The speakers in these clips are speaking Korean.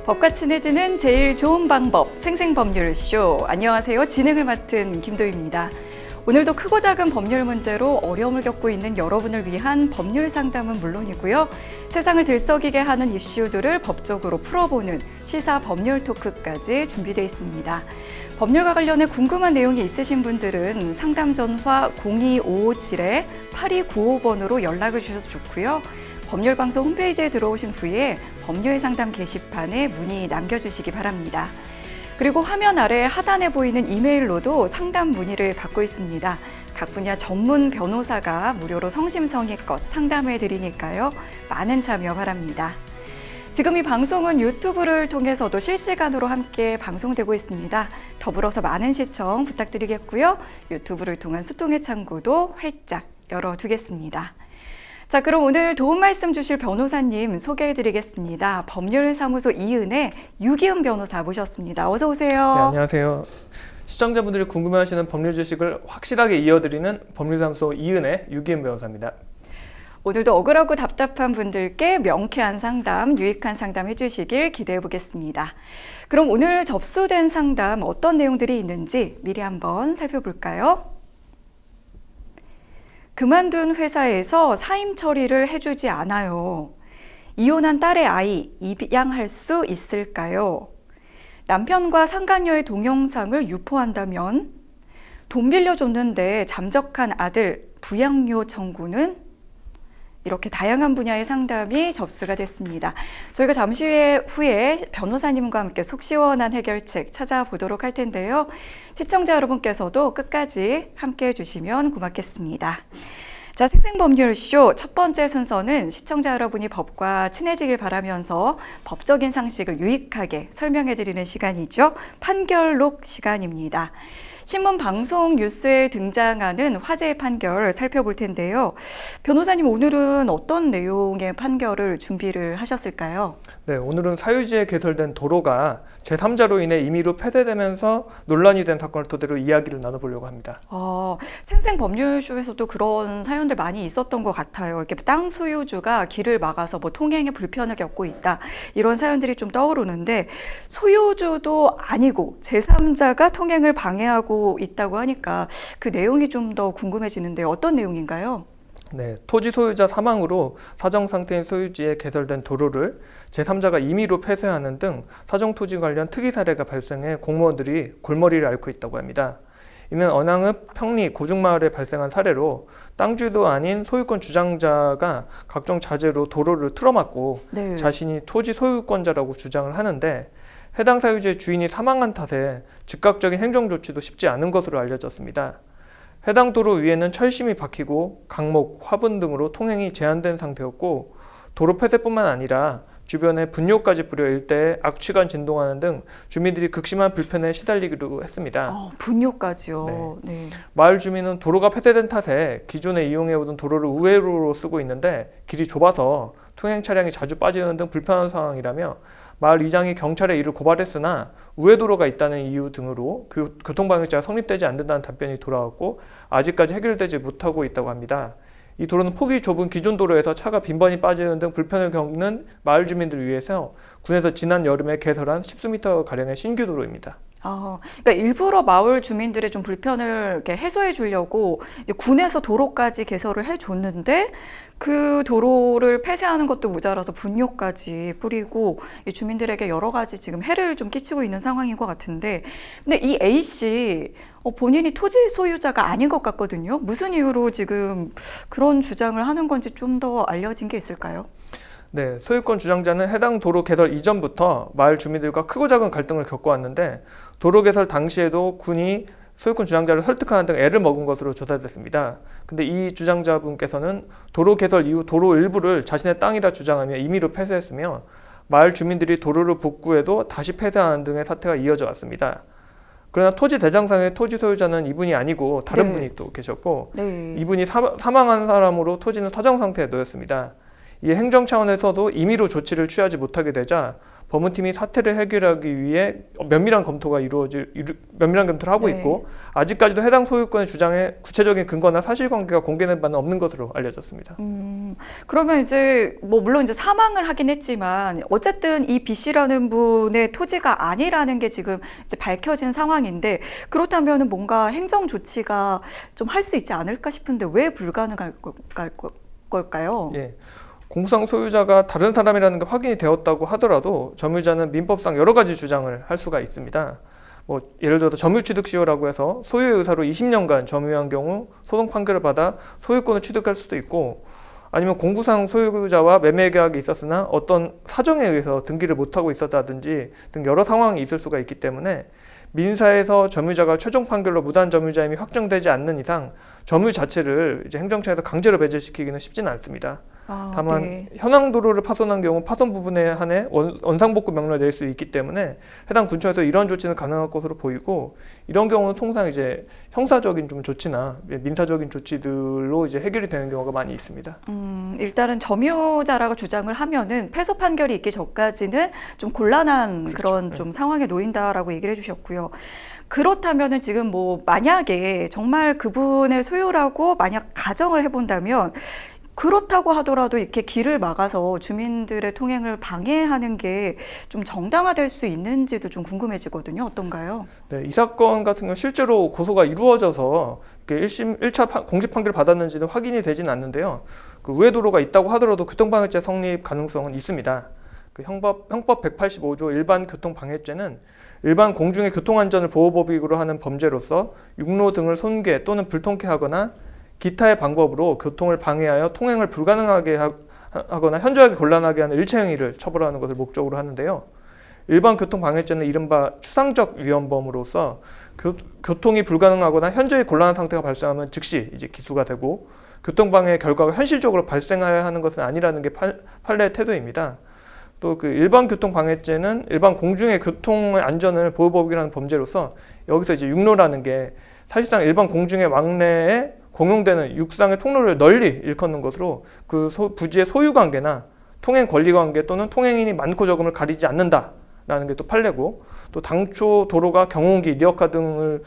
법과 친해지는 제일 좋은 방법, 생생법률쇼. 안녕하세요. 진행을 맡은 김도희입니다. 오늘도 크고 작은 법률 문제로 어려움을 겪고 있는 여러분을 위한 법률 상담은 물론이고요. 세상을 들썩이게 하는 이슈들을 법적으로 풀어보는 시사 법률 토크까지 준비되어 있습니다. 법률과 관련해 궁금한 내용이 있으신 분들은 상담 전화 02557-8295번으로 연락을 주셔도 좋고요. 법률방송 홈페이지에 들어오신 후에 법률 상담 게시판에 문의 남겨주시기 바랍니다. 그리고 화면 아래 하단에 보이는 이메일로도 상담 문의를 받고 있습니다. 각 분야 전문 변호사가 무료로 성심성의껏 상담해 드리니까요. 많은 참여 바랍니다. 지금 이 방송은 유튜브를 통해서도 실시간으로 함께 방송되고 있습니다. 더불어서 많은 시청 부탁드리겠고요. 유튜브를 통한 소통의 창구도 활짝 열어두겠습니다. 자, 그럼 오늘 도움 말씀 주실 변호사님 소개해드리겠습니다. 법률사무소 이은혜 유기은 변호사 모셨습니다. 어서 오세요. 네, 안녕하세요. 시청자분들이 궁금해하시는 법률 지식을 확실하게 이어드리는 법률사무소 이은혜 유기은 변호사입니다. 오늘도 억울하고 답답한 분들께 명쾌한 상담, 유익한 상담 해주시길 기대해 보겠습니다. 그럼 오늘 접수된 상담 어떤 내용들이 있는지 미리 한번 살펴볼까요? 그만둔 회사에서 사임 처리를 해주지 않아요. 이혼한 딸의 아이 입양할 수 있을까요? 남편과 상간녀의 동영상을 유포한다면? 돈 빌려줬는데 잠적한 아들 부양료 청구는? 이렇게 다양한 분야의 상담이 접수가 됐습니다. 저희가 잠시 후에 변호사님과 함께 속 시원한 해결책 찾아보도록 할 텐데요. 시청자 여러분께서도 끝까지 함께해 주시면 고맙겠습니다. 자, 생생법률쇼 첫 번째 순서는 시청자 여러분이 법과 친해지길 바라면서 법적인 상식을 유익하게 설명해 드리는 시간이죠. 판결록 시간입니다. 신문, 방송, 뉴스에 등장하는 화제의 판결 살펴볼 텐데요. 변호사님, 오늘은 어떤 내용의 판결을 준비를 하셨을까요? 네, 오늘은 사유지에 개설된 도로가 제3자로 인해 임의로 폐쇄되면서 논란이 된 사건을 토대로 이야기를 나눠보려고 합니다. 생생법률쇼에서도 그런 사연들 많이 있었던 것 같아요. 이렇게 땅 소유주가 길을 막아서 뭐 통행에 불편을 겪고 있다. 이런 사연들이 좀 떠오르는데 소유주도 아니고 제3자가 통행을 방해하고 있다고 하니까 그 내용이 좀 더 궁금해지는데 어떤 내용인가요? 네, 토지 소유자 사망으로 사정 상태인 소유지에 개설된 도로를 제3자가 임의로 폐쇄하는 등 사정 토지 관련 특이 사례가 발생해 공무원들이 골머리를 앓고 있다고 합니다. 이는 언양읍 평리 고중마을에 발생한 사례로 땅주도 아닌 소유권 주장자가 각종 자재로 도로를 틀어막고 네. 자신이 토지 소유권자라고 주장을 하는데 해당 사유지의 주인이 사망한 탓에 즉각적인 행정조치도 쉽지 않은 것으로 알려졌습니다. 해당 도로 위에는 철심이 박히고 강목, 화분 등으로 통행이 제한된 상태였고 도로 폐쇄뿐만 아니라 주변에 분뇨까지 뿌려 일대에 악취가 진동하는 등 주민들이 극심한 불편에 시달리기도 했습니다. 분뇨까지요? 네. 네. 마을 주민은 도로가 폐쇄된 탓에 기존에 이용해오던 도로를 우회로로 쓰고 있는데 길이 좁아서 통행 차량이 자주 빠지는 등 불편한 상황이라며 마을 이장이 경찰에 이를 고발했으나 우회도로가 있다는 이유 등으로 교통방해죄가 성립되지 않는다는 답변이 돌아왔고 아직까지 해결되지 못하고 있다고 합니다. 이 도로는 폭이 좁은 기존 도로에서 차가 빈번히 빠지는 등 불편을 겪는 마을 주민들을 위해서 군에서 지난 여름에 개설한 10수미터 가량의 신규 도로입니다. 그러니까 일부러 마을 주민들의 좀 불편을 이렇게 해소해 주려고 이제 군에서 도로까지 개설을 해줬는데 그 도로를 폐쇄하는 것도 모자라서 분뇨까지 뿌리고 이 주민들에게 여러 가지 지금 해를 좀 끼치고 있는 상황인 것 같은데, 근데 이 A 씨 본인이 토지 소유자가 아닌 것 같거든요. 무슨 이유로 지금 그런 주장을 하는 건지 좀 더 알려진 게 있을까요? 네, 소유권 주장자는 해당 도로 개설 이전부터 마을 주민들과 크고 작은 갈등을 겪어왔는데 도로 개설 당시에도 군이 소유권 주장자를 설득하는 등 애를 먹은 것으로 조사됐습니다. 근데 이 주장자분께서는 도로 개설 이후 도로 일부를 자신의 땅이라 주장하며 임의로 폐쇄했으며 마을 주민들이 도로를 복구해도 다시 폐쇄하는 등의 사태가 이어져 왔습니다. 그러나 토지 대장상의 토지 소유자는 이분이 아니고 다른 분이 또 계셨고 이분이 사망한 사람으로 토지는 사정 상태에 놓였습니다. 이 행정 차원에서도 임의로 조치를 취하지 못하게 되자 법무팀이 사태를 해결하기 위해 면밀한 검토를 하고 네. 있고 아직까지도 해당 소유권의 주장에 구체적인 근거나 사실관계가 공개된 바는 없는 것으로 알려졌습니다. 그러면 이제 뭐 물론 이제 사망을 하긴 했지만 어쨌든 이 B 씨라는 분의 토지가 아니라는 게 지금 이제 밝혀진 상황인데 그렇다면은 뭔가 행정 조치가 좀 할 수 있지 않을까 싶은데 왜 불가능할 걸까요? 예. 공상 소유자가 다른 사람이라는 게 확인이 되었다고 하더라도 점유자는 민법상 여러 가지 주장을 할 수가 있습니다. 뭐 예를 들어서 점유취득시효라고 해서 소유의 의사로 20년간 점유한 경우 소송 판결을 받아 소유권을 취득할 수도 있고 아니면 공구상 소유자와 매매 계약이 있었으나 어떤 사정에 의해서 등기를 못하고 있었다든지 등 여러 상황이 있을 수가 있기 때문에 민사에서 점유자가 최종 판결로 무단 점유자임이 확정되지 않는 이상 점유 자체를 이제 행정처에서 강제로 배제시키기는 쉽지는 않습니다. 다만 네. 현황 도로를 파손한 경우 파손 부분에 한해 원상복구 명령을 낼 수 있기 때문에 해당 군청에서 이런 조치는 가능할 것으로 보이고 이런 경우는 통상 이제 형사적인 좀 조치나 민사적인 조치들로 이제 해결이 되는 경우가 많이 있습니다. 일단은 점유자라고 주장을 하면은 패소 판결이 있기 전까지는 좀 곤란한 그런 좀 상황에 놓인다라고 얘기를 해주셨고요. 그렇다면은 지금 뭐 만약에 정말 그분의 소유라고 만약 가정을 해본다면 그렇다고 하더라도 이렇게 길을 막아서 주민들의 통행을 방해하는 게 좀 정당화될 수 있는지도 좀 궁금해지거든요. 어떤가요? 네, 이 사건 같은 경우 실제로 고소가 이루어져서 1차 공식 판결을 받았는지는 확인이 되지는 않는데요. 그 우회 도로가 있다고 하더라도 교통방해죄 성립 가능성은 있습니다. 그 형법 185조 일반 교통방해죄는 일반 공중의 교통안전을 보호법익으로 하는 범죄로서 육로 등을 손괴 또는 불통케 하거나 기타의 방법으로 교통을 방해하여 통행을 불가능하게 하거나 현저하게 곤란하게 하는 일체 행위를 처벌하는 것을 목적으로 하는데요. 일반 교통방해죄는 이른바 추상적 위헌범으로서 교통이 불가능하거나 현저히 곤란한 상태가 발생하면 즉시 이제 기소가 되고 교통방해 결과가 현실적으로 발생해야 하는 것은 아니라는 게 판례의 태도입니다. 또 그 일반 교통방해죄는 일반 공중의 교통의 안전을 보호법이라는 범죄로서 여기서 이제 육로라는 게 사실상 일반 공중의 왕래에 공용되는 육상의 통로를 널리 일컫는 것으로 그 부지의 소유 관계나 통행 권리 관계 또는 통행인이 많고 적음을 가리지 않는다라는 게 또 판례고 또 당초 도로가 경운기, 리어카 등을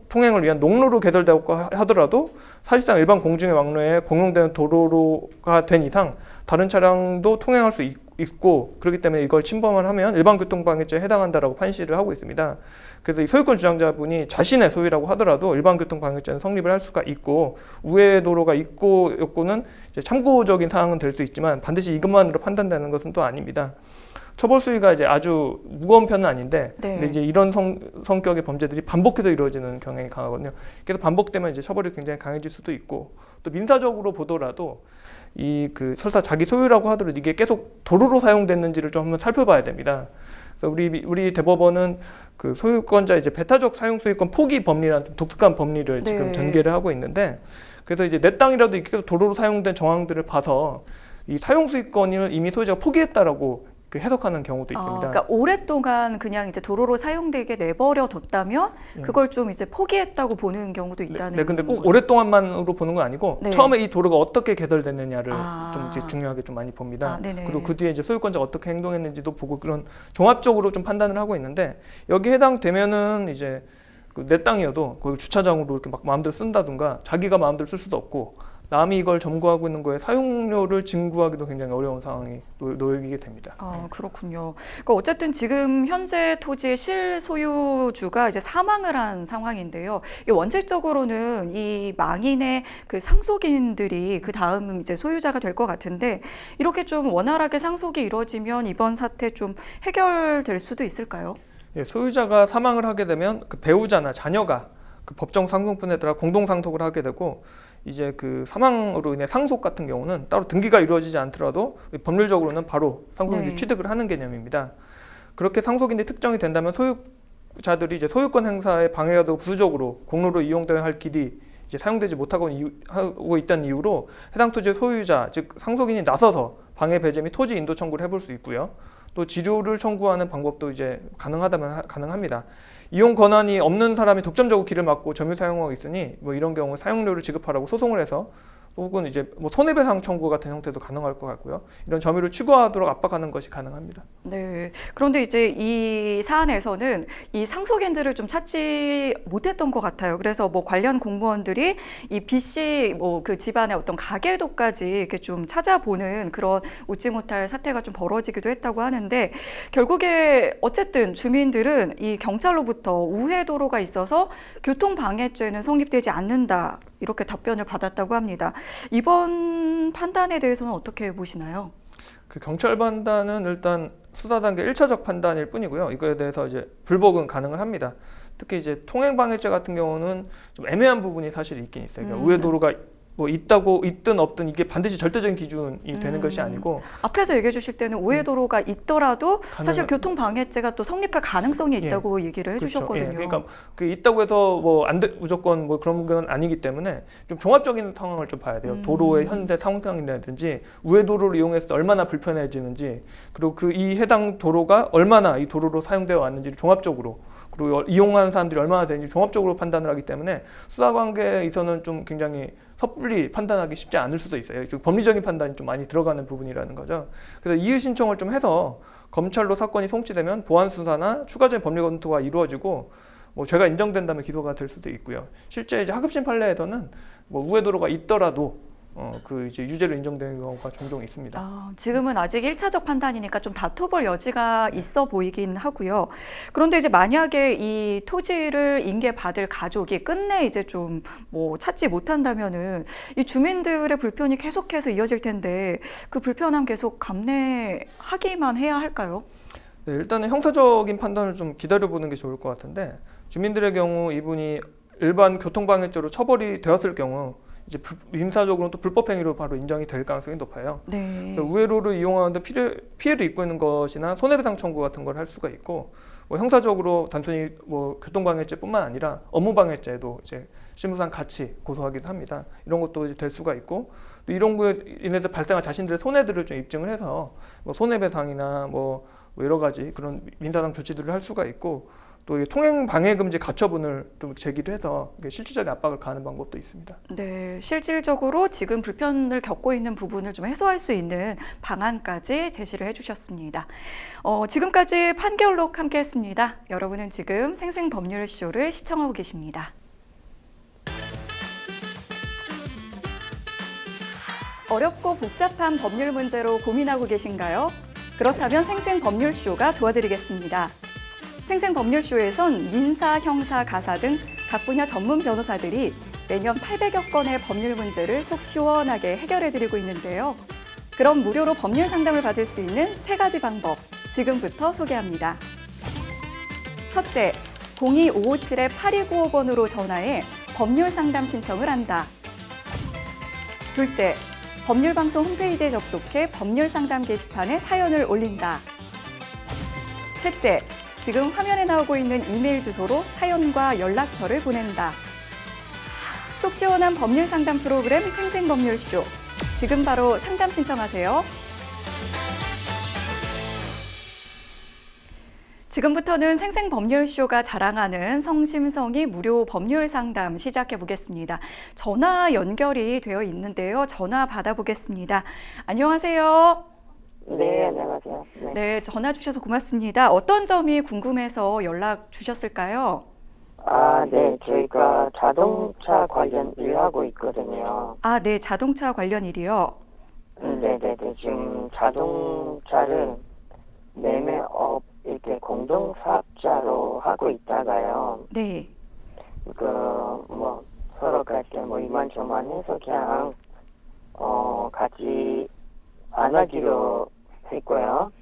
통행을 위한 농로로 개설되고 하더라도 사실상 일반 공중의 왕래에 공용되는 도로가 된 이상 다른 차량도 통행할 수 있고 그렇기 때문에 이걸 침범을 하면 일반 교통방해죄에 해당한다라고 판시를 하고 있습니다. 그래서 이 소유권 주장자분이 자신의 소유라고 하더라도 일반 교통방해죄는 성립을 할 수가 있고 우회 도로가 있고 없고는 이제 참고적인 사항은 될 수 있지만 반드시 이것만으로 판단되는 것은 또 아닙니다. 처벌 수위가 이제 아주 무거운 편은 아닌데 네. 근데 이제 이런 성격의 범죄들이 반복해서 이루어지는 경향이 강하거든요. 그래서 반복되면 이제 처벌이 굉장히 강해질 수도 있고 또 민사적으로 보더라도 이 그 설사 자기 소유라고 하더라도 이게 계속 도로로 사용됐는지를 좀 한번 살펴봐야 됩니다. 그래서 우리 대법원은 그 소유권자 이제 배타적 사용 소유권 포기 법리라는 좀 독특한 법리를 지금 네. 전개를 하고 있는데 그래서 이제 내 땅이라도 이렇게 계속 도로로 사용된 정황들을 봐서 이 사용 소유권을 이미 소유자가 포기했다라고 그 해석하는 경우도 있습니다. 그러니까 오랫동안 그냥 이제 도로로 사용되게 내버려 뒀다면 그걸 좀 이제 포기했다고 보는 경우도 있다는. 네, 근데 꼭 거죠. 오랫동안만으로 보는 건 아니고 네. 처음에 이 도로가 어떻게 개설됐느냐를 아. 좀 이제 중요하게 좀 많이 봅니다. 네네. 그리고 그 뒤에 이제 소유권자가 어떻게 행동했는지도 보고 그런 종합적으로 좀 판단을 하고 있는데 여기 해당되면은 이제 그 내 땅이어도 거기 주차장으로 이렇게 막 마음대로 쓴다든가 자기가 마음대로 쓸 수도 없고 남이 이걸 점거하고 있는 거에 사용료를 징구하기도 굉장히 어려운 상황이 놓이게 됩니다. 그렇군요. 그러니까 어쨌든 지금 현재 토지의 실소유주가 이제 사망을 한 상황인데요. 이게 원칙적으로는 이 망인의 그 상속인들이 그 다음 이제 소유자가 될 것 같은데 이렇게 좀 원활하게 상속이 이루어지면 이번 사태 좀 해결될 수도 있을까요? 예, 소유자가 사망을 하게 되면 그 배우자나 자녀가 그 법정 상속분에 따라 공동 상속을 하게 되고 이제 그 사망으로 인해 상속 같은 경우는 따로 등기가 이루어지지 않더라도 법률적으로는 바로 상속인이 네. 취득을 하는 개념입니다. 그렇게 상속인이 특정이 된다면 소유자들이 이제 소유권 행사에 방해가 되고 부수적으로 공로로 이용되어야 할 길이 이제 사용되지 못하고 하고 있다는 이유로 해당 토지의 소유자 즉 상속인이 나서서 방해 배제 및 토지 인도 청구를 해볼 수 있고요. 또 지료를 청구하는 방법도 이제 가능하다면 가능합니다. 이용 권한이 없는 사람이 독점적으로 길을 막고 점유 사용하고 있으니 뭐 이런 경우 사용료를 지급하라고 소송을 해서 혹은 이제 뭐 손해배상 청구 같은 형태도 가능할 것 같고요. 이런 점유를 추구하도록 압박하는 것이 가능합니다. 네. 그런데 이제 이 사안에서는 이 상속인들을 좀 찾지 못했던 것 같아요. 그래서 뭐 관련 공무원들이 이 B 씨 뭐 그 집안의 어떤 가계도까지 이렇게 좀 찾아보는 그런 웃지 못할 사태가 좀 벌어지기도 했다고 하는데, 결국에 어쨌든 주민들은 이 경찰로부터 우회 도로가 있어서 교통방해죄는 성립되지 않는다, 이렇게 답변을 받았다고 합니다. 이번 판단에 대해서는 어떻게 보시나요? 그 경찰 판단은 일단 수사 단계 1차적 판단일 뿐이고요. 이거에 대해서 이제 불복은 가능을 합니다. 특히 이제 통행방해죄 같은 경우는 좀 애매한 부분이 사실 있긴 있어요. 그러니까 우회 도로가 뭐 있다고 있든 없든 이게 반드시 절대적인 기준이 되는 것이 아니고, 앞에서 얘기해 주실 때는 우회 도로가 있더라도 사실 가능한- 교통방해죄가 또 성립할 가능성이 있다고 얘기를 그렇죠. 해주셨거든요. 예, 그러니까 그 있다고 해서 뭐 안 돼, 무조건 뭐 그런 건 아니기 때문에 좀 종합적인 상황을 좀 봐야 돼요. 도로의 현재 상황이라든지 우회 도로를 이용해서 얼마나 불편해지는지, 그리고 그 이 해당 도로가 얼마나 이 도로로 사용되어 왔는지를 종합적으로, 그리고 이용하는 사람들이 얼마나 되는지 종합적으로 판단을 하기 때문에 수사 관계에 있어서는 좀 굉장히 섣불리 판단하기 쉽지 않을 수도 있어요. 즉 법리적인 판단이 좀 많이 들어가는 부분이라는 거죠. 그래서 이의 신청을 좀 해서 검찰로 사건이 송치되면 보완 수사나 추가적인 법리 검토가 이루어지고 뭐 죄가 인정된다면 기소가 될 수도 있고요. 실제 이제 하급심 판례에서는 뭐 우회 도로가 있더라도 그 이제 유죄로 인정되는 경우가 종종 있습니다. 지금은 아직 1차적 판단이니까 좀 다퉈볼 여지가 있어 보이긴 하고요. 그런데 이제 만약에 이 토지를 인계받을 가족이 끝내 이제 좀 뭐 찾지 못한다면은 이 주민들의 불편이 계속해서 이어질 텐데, 그 불편함 계속 감내하기만 해야 할까요? 네, 일단은 형사적인 판단을 좀 기다려보는 게 좋을 것 같은데, 주민들의 경우 이분이 일반 교통방해죄로 처벌이 되었을 경우 이제 민사적으로는 또 불법행위로 바로 인정이 될 가능성이 높아요. 네. 그래서 우회로를 이용하는데 피해를 입고 있는 것이나 손해배상 청구 같은 걸 할 수가 있고, 뭐 형사적으로 단순히 뭐 교통방해죄뿐만 아니라 업무방해죄도 이제 실무상 같이 고소하기도 합니다. 이런 것도 이제 될 수가 있고, 또 이런 거에 인해서 발생한 자신들의 손해들을 좀 입증을 해서 뭐 손해배상이나 뭐 여러 가지 그런 민사상 조치들을 할 수가 있고, 또 통행 방해 금지 가처분을 좀 제기를 해서 실질적인 압박을 가하는 방법도 있습니다. 네, 실질적으로 지금 불편을 겪고 있는 부분을 좀 해소할 수 있는 방안까지 제시를 해주셨습니다. 지금까지 판결록 함께했습니다. 여러분은 지금 생생법률쇼를 시청하고 계십니다. 어렵고 복잡한 법률 문제로 고민하고 계신가요? 그렇다면 생생법률쇼가 도와드리겠습니다. 생생법률쇼에선 민사, 형사, 가사 등 각 분야 전문 변호사들이 매년 800여 건의 법률 문제를 속 시원하게 해결해드리고 있는데요. 그럼 무료로 법률 상담을 받을 수 있는 3가지 방법, 지금부터 소개합니다. 첫째, 02-557-8295번으로 전화해 법률 상담 신청을 한다. 둘째, 법률방송 홈페이지에 접속해 법률 상담 게시판에 사연을 올린다. 셋째, 지금 화면에 나오고 있는 이메일 주소로 사연과 연락처를 보낸다. 속 시원한 법률 상담 프로그램 생생법률쇼. 지금 바로 상담 신청하세요. 지금부터는 생생법률쇼가 자랑하는 성심성의 무료 법률 상담 시작해 보겠습니다. 전화 연결이 되어 있는데요. 전화 받아보겠습니다. 안녕하세요. 네, 안녕하세요. 네, 전화 주셔서 고맙습니다. 어떤 점이 궁금해서 연락 주셨을까요? 네, 저희가 자동차 관련 일하고 있거든요. 네, 자동차 관련 일이요. 네네네, 지금 자동차를 매매업 이렇게 공동사업자로 하고 있다가요. 네. 뭐 서로 갈 때 뭐 이만저만 해서 그냥 같이 안 하기로 했고요.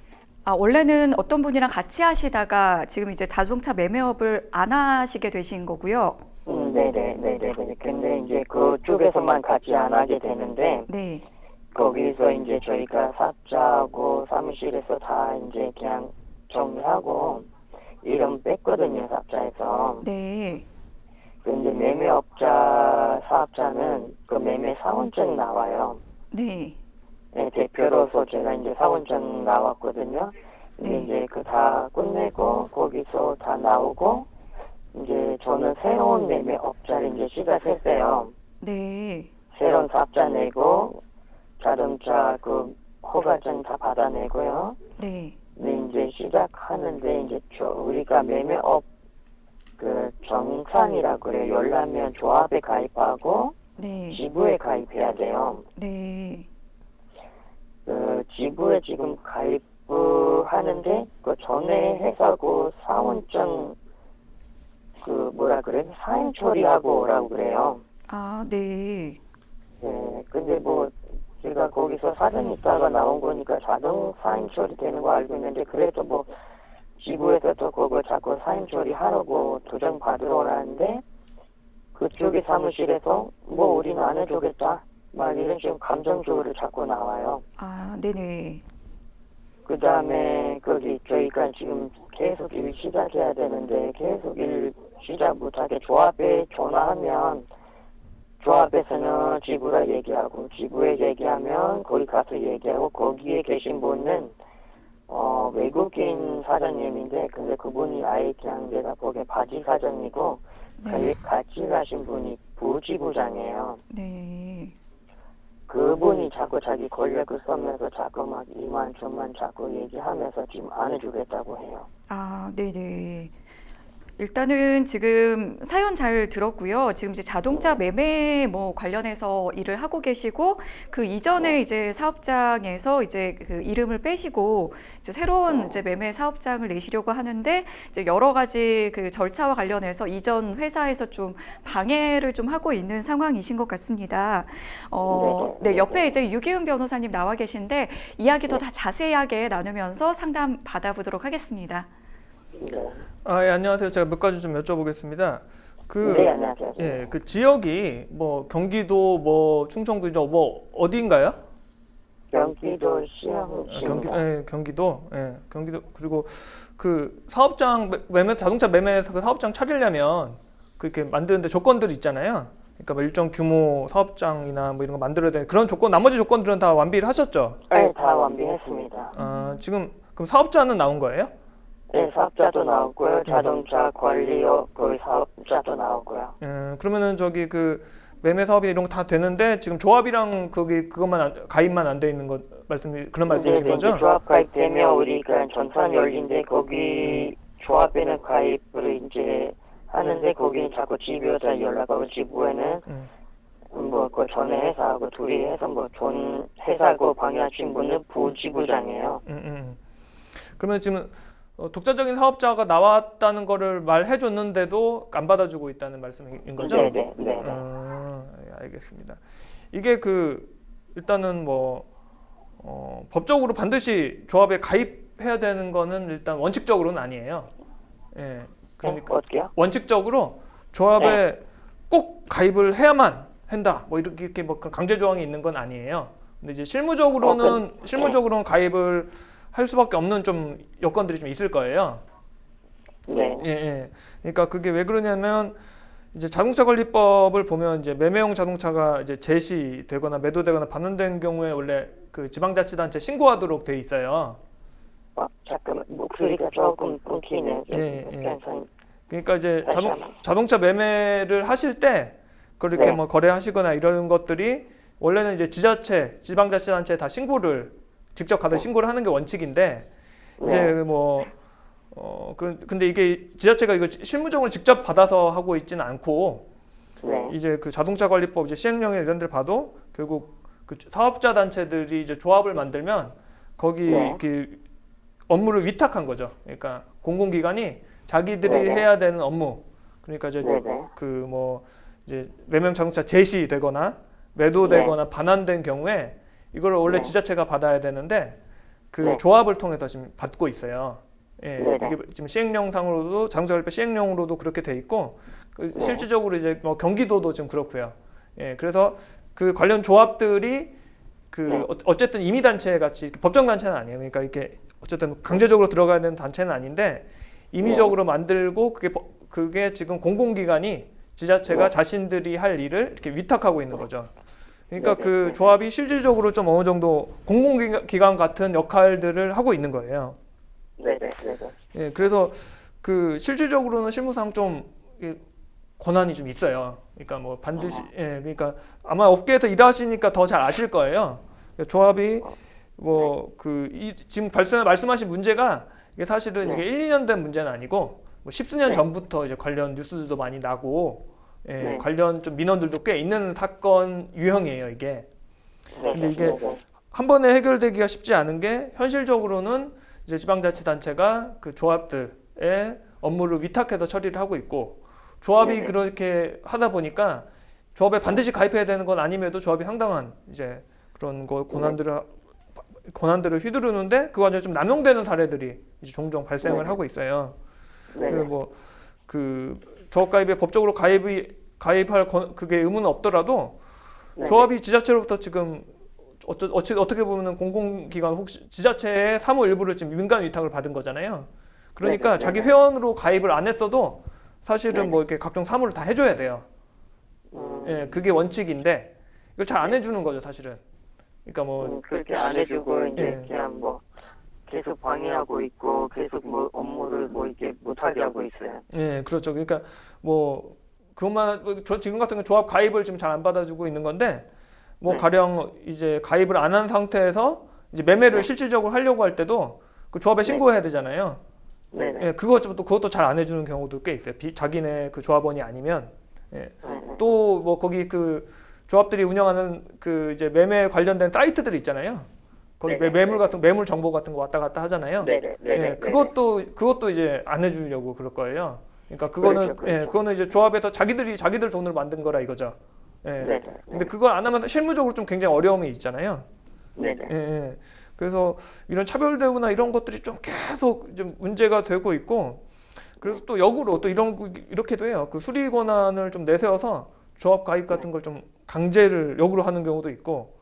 원래는 어떤 분이랑 같이 하시다가 지금 이제 자동차 매매업을 안 하시게 되신 거고요. 네네네네. 근데 이제 그쪽에서만 같이 안 하게 되는데, 네. 거기서 이제 저희가 사업자하고 사무실에서 다 이제 그냥 정리하고 이름 뺐거든요, 사업자에서. 네. 근데 매매업자 사업자는 그 매매 사원증 나와요. 네. 네, 대표로서 제가 이제 사원증 나왔거든요. 근데 네. 이제 그 다 끝내고 거기서 다 나오고 이제 저는 새로운 매매업자를 이제 시작했어요. 네. 새로운 사업자 내고 자동차 그 허가증 다 받아내고요. 네. 근데 이제 시작하는데 이제 우리가 매매업 그 정산이라고 그래요. 열람면 조합에 가입하고 네. 지부에 가입해야 돼요. 네. 그 지부에 지금 가입하는데 그 전에 회사고 사원증 그 뭐라 그래? 사인 처리하고 오라고 그래요. 아, 네. 네, 근데 뭐 제가 거기서 사전 있다가 나온 거니까 자동 사인 처리되는 거 알고 있는데 그래도 뭐 지부에서도 그거 자꾸 사인 처리하라고 도장 받으러 오라는데 그쪽의 사무실에서 뭐 우리는 안 해주겠다 막 이런 식으로 감정적으로 자꾸 나와요. 아, 네네. 그 다음에 거기 저희가 지금 계속 일 시작해야 되는데 계속 일 시작 못하게 조합에 전화하면 조합에서는 지부라 얘기하고 지부에 얘기하면 거기 가서 얘기하고 거기에 계신 분은 외국인 사장님인데 근데 그분이 아예 그냥 내가 보기에 바지 사장이고 네. 같이 가신 분이 부지부장이에요. 네. 그분이 자꾸 자기 권력을 쓰면서 자꾸 막 이만 저만 자꾸 얘기하면서 지금 안 해주겠다고 해요. 아, 네네. 일단은 지금 사연 잘 들었고요. 지금 이제 자동차 매매 뭐 관련해서 일을 하고 계시고 그 이전에 이제 사업장에서 이제 그 이름을 빼시고 이제 새로운 이제 매매 사업장을 내시려고 하는데 이제 여러 가지 그 절차와 관련해서 이전 회사에서 좀 방해를 좀 하고 있는 상황이신 것 같습니다. 네, 옆에 이제 유기훈 변호사님 나와 계신데 이야기도 다 자세하게 나누면서 상담 받아보도록 하겠습니다. 네. 아, 예, 안녕하세요. 제가 몇 가지 좀 여쭤보겠습니다. 네, 안녕하세요. 예, 그 지역이 뭐 경기도 뭐 충청도죠. 뭐 어디인가요? 경기도 시흥시입니다. 예, 경기도. 예, 경기도. 그리고 그 사업장 매매 자동차 매매에서 그 사업장 차리려면 그렇게 만드는데 조건들이 있잖아요. 그러니까 뭐 일정 규모 사업장이나 뭐 이런 거 만들어야 되는 그런 조건, 나머지 조건들은 다 완비를 하셨죠? 네, 다 완비했습니다. 아, 지금 그럼 사업자는 나온 거예요? 네, 사업자도 나오고요. 자동차 관리업 그 사업자도 나오고요. 그러면은 저기 그 매매 사업이 이런 거 다 되는데 지금 조합이랑 그것만 가입만 안 돼 있는 것 그런 말씀이신 네, 거죠? 이제 조합 가입되면 우리가 전산 열린데 거기 조합에는 가입을 이제 하는데 거기 자꾸 지부에서 연락하고 지부에는 뭐 그 전에 회사하고 둘이 해서 뭐 전 회사고 방해하신 분은 부지부장이에요. 그러면 지금 독자적인 사업자가 나왔다는 거를 말해줬는데도 안 받아주고 있다는 말씀인 거죠? 네네. 예, 알겠습니다. 이게 그 일단은 뭐 법적으로 반드시 조합에 가입해야 되는 거는 일단 원칙적으로는 아니에요. 예, 그러니까 어떻게요? 원칙적으로 조합에 꼭 가입을 해야만 한다. 뭐 이렇게 뭐 강제 조항이 있는 건 아니에요. 근데 이제 실무적으로는 가입을 할 수밖에 없는 좀 여건들이 좀 있을 거예요. 네. 예. 그러니까 그게 왜 그러냐면 이제 자동차 관리법을 보면 이제 매매용 자동차가 이제 제시되거나 매도되거나 반환된 경우에 원래 그 지방자치단체 신고하도록 돼 있어요. 잠깐만 목소리가 조금 끊기네요. 예. 그러니까 이제 자동차 매매를 하실 때 그렇게 네. 뭐 거래하시거나 이런 것들이 원래는 이제 지방자치단체에 다 신고를 직접 가서 신고를 하는 게 원칙인데 이제 뭐 근데 이게 지자체가 이거 실무적으로 직접 받아서 하고 있지는 않고 이제 그 자동차 관리법 이제 시행령에 이런 데를 봐도 결국 그 사업자 단체들이 이제 조합을 만들면 거기 그 업무를 위탁한 거죠. 그러니까 공공기관이 자기들이 해야 되는 업무. 그러니까 이제 그 뭐 이제 매매용 자동차 제시되거나 매도되거나 반환된 경우에 이걸 원래 지자체가 받아야 되는데 그 조합을 통해서 지금 받고 있어요. 예, 이게 지금 시행령상으로도 자동차관리법 시행령으로도 그렇게 돼 있고 실질적으로 이제 뭐 경기도도 지금 그렇고요. 예, 그래서 그 관련 조합들이 그 어쨌든 임의단체 같이 법정 단체는 아니에요. 그러니까 이렇게 어쨌든 강제적으로 들어가야 되는 단체는 아닌데 임의적으로 만들고 그게 지금 공공기관이 지자체가 자신들이 할 일을 이렇게 위탁하고 있는 거죠. 그러니까 그 조합이 실질적으로 좀 어느 정도 공공기관 같은 역할들을 하고 있는 거예요. 예, 그래서 그 실질적으로는 실무상 좀 권한이 좀 있어요. 그러니까 뭐 반드시 그러니까 아마 업계에서 일하시니까 더 잘 아실 거예요. 그러니까 조합이 뭐 지금 말씀하신 문제가 이게 사실은 이게 1, 2년 된 문제는 아니고 뭐 십수년 전부터 이제 관련 뉴스들도 많이 나고 관련 좀 민원들도 꽤 있는 사건 유형이에요, 이게. 근데 이게 한 번에 해결되기가 쉽지 않은 게 현실적으로는 이제 지방자치단체가 그 조합들의 업무를 위탁해서 처리를 하고 있고 조합이 그렇게 하다 보니까 조합에 반드시 가입해야 되는 건 아님에도 조합이 상당한 이제 그런 거 권한들을 휘두르는데 그 과정에 좀 남용되는 사례들이 이제 종종 발생을 하고 있어요. 그래서 뭐 그 조합 가입에 법적으로 가입할 그게 의무는 없더라도 조합이 지자체로부터 지금 어떻게 보면 공공기관 혹시 지자체의 사무 일부를 지금 민간 위탁을 받은 거잖아요. 그러니까 자기 회원으로 가입을 안 했어도 사실은 뭐 이렇게 각종 사무를 다 해줘야 돼요. 예, 그게 원칙인데 이걸 잘 안 해주는 거죠, 사실은. 그러니까 뭐 그렇게 안 해주고 이제 그냥 뭐 계속 방해하고 있고 계속 뭐 업무를 뭐 이렇게 못하게 하고 있어요. 예, 그렇죠. 그러니까 뭐 그것만 저 지금 같은 경우 조합 가입을 지금 잘 안 받아주고 있는 건데 뭐 가령 이제 가입을 안 한 상태에서 이제 매매를 실질적으로 하려고 할 때도 그 조합에 신고해야 되잖아요. 예, 그것도 잘 안 해주는 경우도 꽤 있어요. 자기네 그 조합원이 아니면. 또 뭐 거기 그 조합들이 운영하는 그 이제 매매 관련된 사이트들 있잖아요. 거기 매물 정보 같은 거 왔다 갔다 하잖아요. 그것도 이제 안 해주려고 그럴 거예요. 그러니까 그거는 그거는 이제 조합에서 자기들 돈으로 만든 거라 이거죠. 근데 그걸 안 하면 실무적으로 좀 굉장히 어려움이 있잖아요. 그래서 이런 차별 대우나 이런 것들이 좀 계속 좀 문제가 되고 있고, 그래서 또 역으로 또 이렇게도 해요. 그 수리 권한을 좀 내세워서 조합 가입 같은 걸 좀 강제를 역으로 하는 경우도 있고,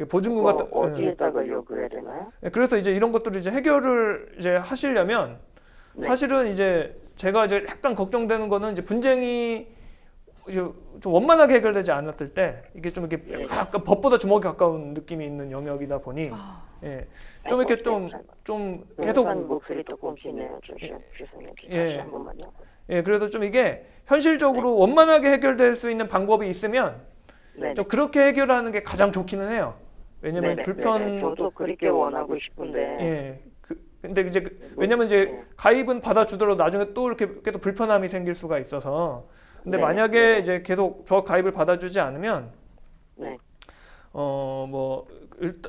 보증금 같은 어디에다가 요구해야 되나요? 그래서 이제 이런 것들을 이제 해결을 이제 하시려면 사실은 이제 제가 이제 약간 걱정되는 거는 이제 분쟁이 이제 좀 원만하게 해결되지 않았을 때 이게 좀 이렇게 약간 법보다 주먹에 가까운 느낌이 있는 영역이다 보니 좀 이렇게 좀 계속 목소리 조금씩네요. 죄송해요. 다시 한 번만요. 그래서 좀 이게 현실적으로 원만하게 해결될 수 있는 방법이 있으면 좀 그렇게 해결하는 게 가장 좋기는 해요. 왜냐면 저도 그렇게 원하고 싶은데. 근데 이제 왜냐면 이제 가입은 받아주더라도 나중에 또 이렇게 계속 불편함이 생길 수가 있어서. 근데 만약에 이제 계속 조합 가입을 받아주지 않으면 뭐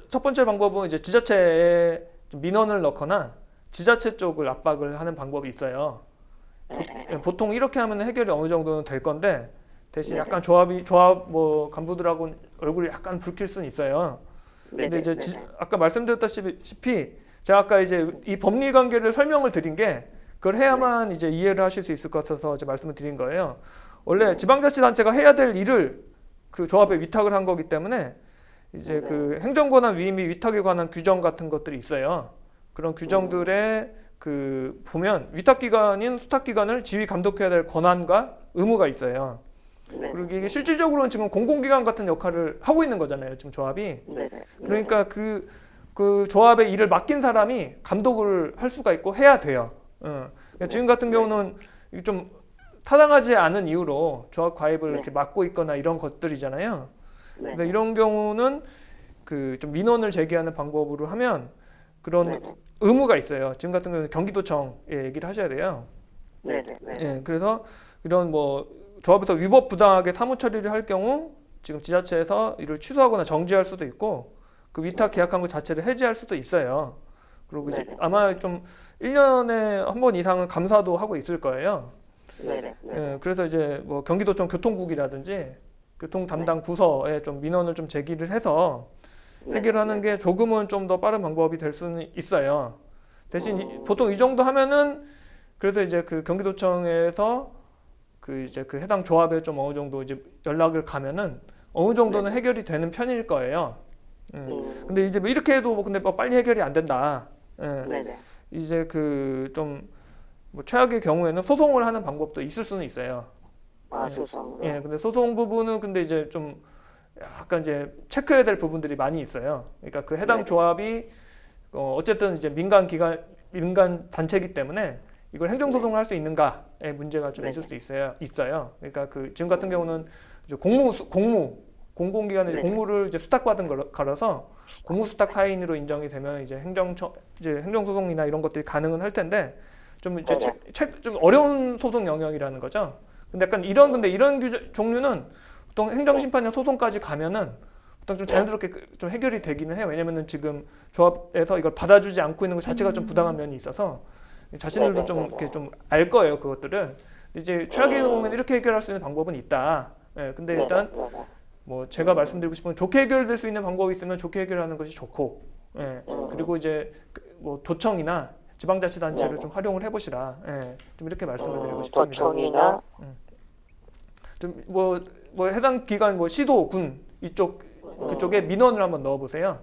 첫 번째 방법은 이제 지자체에 민원을 넣거나 지자체 쪽을 압박을 하는 방법이 있어요. 보통 이렇게 하면 해결이 어느 정도는 될 건데 대신 약간 조합 뭐 간부들하고 얼굴이 약간 붉힐 수는 있어요. 근데 이제 아까 말씀드렸다시피 제가 아까 이제 이 법리 관계를 설명을 드린 게 그걸 해야만 이제 이해를 하실 수 있을 것 같아서 이제 말씀을 드린 거예요. 원래 지방자치단체가 해야 될 일을 그 조합에 위탁을 한 거기 때문에 이제 그 행정권한 위임 및 위탁에 관한 규정 같은 것들이 있어요. 그런 규정들에 그 보면 위탁기관인 수탁기관을 지휘 감독해야 될 권한과 의무가 있어요. 그리고 이게 실질적으로는 지금 공공기관 같은 역할을 하고 있는 거잖아요. 지금 조합이. 그러니까 그 조합의 일을 맡긴 사람이 감독을 할 수가 있고 해야 돼요. 지금 같은 경우는 좀 타당하지 않은 이유로 조합 가입을 이렇게 막고 있거나 이런 것들이잖아요. 그래서 이런 경우는 그 좀 민원을 제기하는 방법으로 하면 그런 의무가 있어요. 지금 같은 경우는 경기도청에 얘기를 하셔야 돼요. 그래서 이런 뭐 조합에서 위법 부당하게 사무 처리를 할 경우 지금 지자체에서 이를 취소하거나 정지할 수도 있고 그 위탁 계약한 것 자체를 해지할 수도 있어요. 그리고 이제 아마 좀 1년에 한 번 이상은 감사도 하고 있을 거예요. 그래서 이제 뭐 경기도청 교통국이라든지 교통 담당 부서에 좀 민원을 좀 제기를 해서 해결하는 게 조금은 좀 더 빠른 방법이 될 수는 있어요. 대신 보통 이 정도 하면은 그래서 이제 그 경기도청에서 그 이제 그 해당 조합에 좀 어느 정도 이제 연락을 가면은 어느 정도는 해결이 되는 편일 거예요. 근데 이제 뭐 이렇게 해도 뭐 근데 뭐 빨리 해결이 안 된다. 이제 그 좀 뭐 최악의 경우에는 소송을 하는 방법도 있을 수는 있어요. 소송. 근데 소송 부분은 근데 이제 좀 약간 이제 체크해야 될 부분들이 많이 있어요. 그러니까 그 해당 조합이 어쨌든 이제 민간 단체이기 때문에 이걸 행정소송을 할 수 있는가의 문제가 좀 네. 있을 수 있어요. 그러니까 그 지금 같은 경우는 이제 공공기관의 네. 공무를 이제 수탁받은 거라서 공무수탁 사인으로 인정이 되면 이제 행정소송이나 이런 것들이 가능은 할 텐데 좀 이제 좀 어려운 소송 영역이라는 거죠. 근데 약간 근데 이런 종류는 보통 행정심판이나 소송까지 가면은 보통 좀 자연스럽게 좀 해결이 되기는 해요. 왜냐면은 지금 조합에서 이걸 받아주지 않고 있는 것 자체가 좀 부당한 면이 있어서 자신들도 좀 이렇게 좀 알 거예요, 그것들을. 이제 최악의 경우는 이렇게 해결할 수 있는 방법은 있다. 예, 근데 일단 뭐 제가 말씀드리고 싶은 건 좋게 해결될 수 있는 방법이 있으면 좋게 해결하는 것이 좋고, 예, 그리고 이제 뭐 도청이나 지방자치단체를 좀 활용을 해보시라. 예, 좀 이렇게 말씀을 드리고 싶습니다. 도청이나 좀 뭐 해당 기관 뭐 시도, 군 그쪽에 민원을 한번 넣어보세요.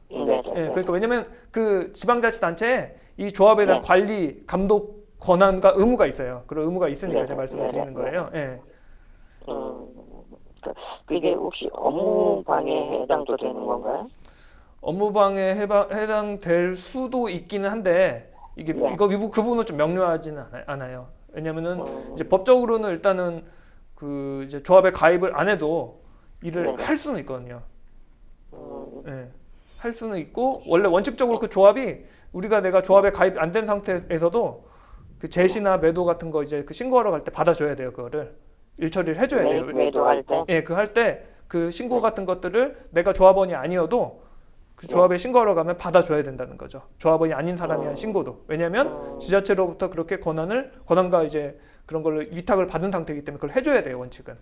네. 예, 그러니까 왜냐면 그 지방자치단체에 이 조합에 대한 관리, 감독 권한과 의무가 있어요. 그런 의무가 있으니까 제가 말씀을 드리는 거예요. 예. 그게 혹시 업무방해에 해당도 되는 건가요? 업무방해에 해당될 수도 있기는 한데 이거 그 부분은 좀 명료하지는 않아요. 왜냐면은 이제 법적으로는 일단은 그 이제 조합에 가입을 안 해도 일을 할 수는 있거든요. 예. 할 수는 있고 원래 원칙적으로 그 조합이 내가 조합에 가입 안 된 상태에서도 그 제시나 매도 같은 거 이제 그 신고하러 갈 때 받아줘야 돼요. 그거를 일 처리를 해줘야 돼요. 매도할 때? 예, 그 할 때 그 신고 같은 것들을 내가 조합원이 아니어도 그 조합에 신고하러 가면 받아줘야 된다는 거죠. 조합원이 아닌 사람이 한 신고도. 왜냐하면 지자체로부터 그렇게 권한과 이제 그런 걸로 위탁을 받은 상태이기 때문에 그걸 해줘야 돼요, 원칙은.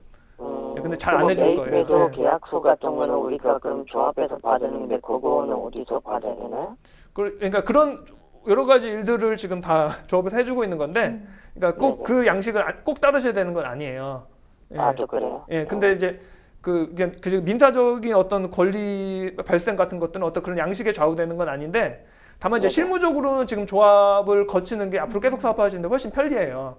예, 근데 잘 안 해줄 거예요. 매도 예. 계약서 같은 거는 우리가 그럼 조합에서 받았는데 그거는 어디서 받아야 되나요? 그러니까 그런 여러 가지 일들을 지금 다 조합에서 해주고 있는 건데, 그러니까 꼭 그 양식을 꼭 따르셔야 되는 건 아니에요. 예. 또 그래요? 예, 근데 이제 그 민사적인 어떤 권리 발생 같은 것들은 어떤 그런 양식에 좌우되는 건 아닌데, 다만 이제 실무적으로는 지금 조합을 거치는 게 앞으로 계속 사업하시는데 훨씬 편리해요.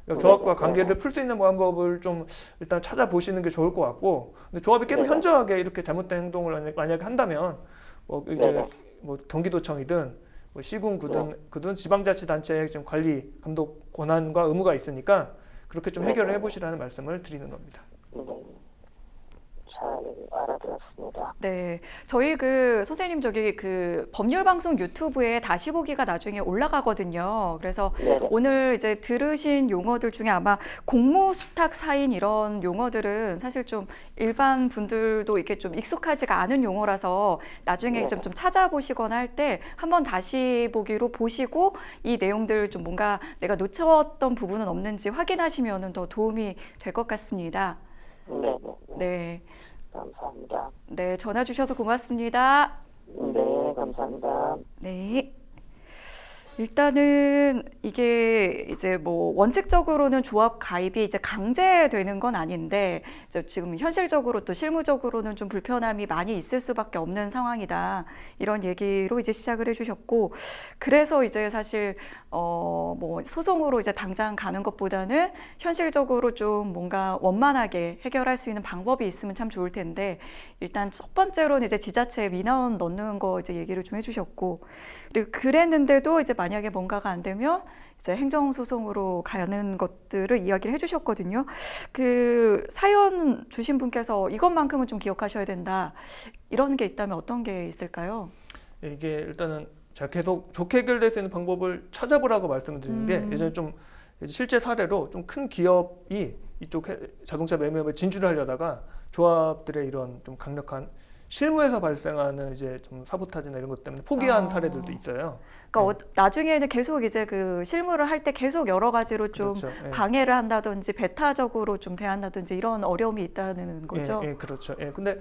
그러니까 조합과 관계를 풀 수 있는 방법을 좀 일단 찾아보시는 게 좋을 것 같고, 근데 조합이 계속 현저하게 이렇게 잘못된 행동을 만약에 한다면 뭐 이제 뭐 경기도청이든 뭐 시군구든 지방자치단체의 지금 관리 감독 권한과 의무가 있으니까 그렇게 좀 해결을 해보시라는 말씀을 드리는 겁니다. 잘 알아들었습니다. 네, 저희 선생님 그 법률 방송 유튜브에 다시 보기가 나중에 올라가거든요. 그래서 오늘 이제 들으신 용어들 중에 아마 공무수탁 사인 이런 용어들은 사실 좀 일반 분들도 이렇게 좀 익숙하지가 않은 용어라서 나중에 좀 찾아보시거나 할 때 한번 다시 보기로 보시고 이 내용들 좀 뭔가 내가 놓쳤던 부분은 없는지 확인하시면 더 도움이 될 것 같습니다. 네. 감사합니다. 네, 전화 주셔서 고맙습니다. 네, 감사합니다. 네. 일단은 이게 이제 뭐 원칙적으로는 조합 가입이 이제 강제되는 건 아닌데 이제 지금 현실적으로 또 실무적으로는 좀 불편함이 많이 있을 수밖에 없는 상황이다. 이런 얘기로 이제 시작을 해주셨고, 그래서 이제 사실 뭐 소송으로 이제 당장 가는 것보다는 현실적으로 좀 뭔가 원만하게 해결할 수 있는 방법이 있으면 참 좋을 텐데, 일단 첫 번째로는 이제 지자체에 민원 넣는 거 이제 얘기를 좀 해주셨고, 그리고 그랬는데도 이제 만약에 뭔가가 안 되면 이제 행정소송으로 가는 것들을 이야기를 해주셨거든요. 그 사연 주신 분께서 이것만큼은 좀 기억하셔야 된다, 이런 게 있다면 어떤 게 있을까요? 이게 일단은 제가 계속 좋게 해결될 수 있는 방법을 찾아보라고 말씀을 드리는 게, 예전에 좀 실제 사례로 좀 큰 기업이 이쪽 자동차 매매업에 진출을 하려다가 조합들의 이런 좀 강력한 실무에서 발생하는 이제 좀 사보타지나 이런 것 때문에 포기한 사례들도 있어요. 그러니까 나중에는 계속 이제 그 실무를 할 때 계속 여러 가지로 좀 방해를 한다든지 배타적으로 좀 대한다든지 이런 어려움이 있다는 거죠. 예, 그렇죠. 예, 근데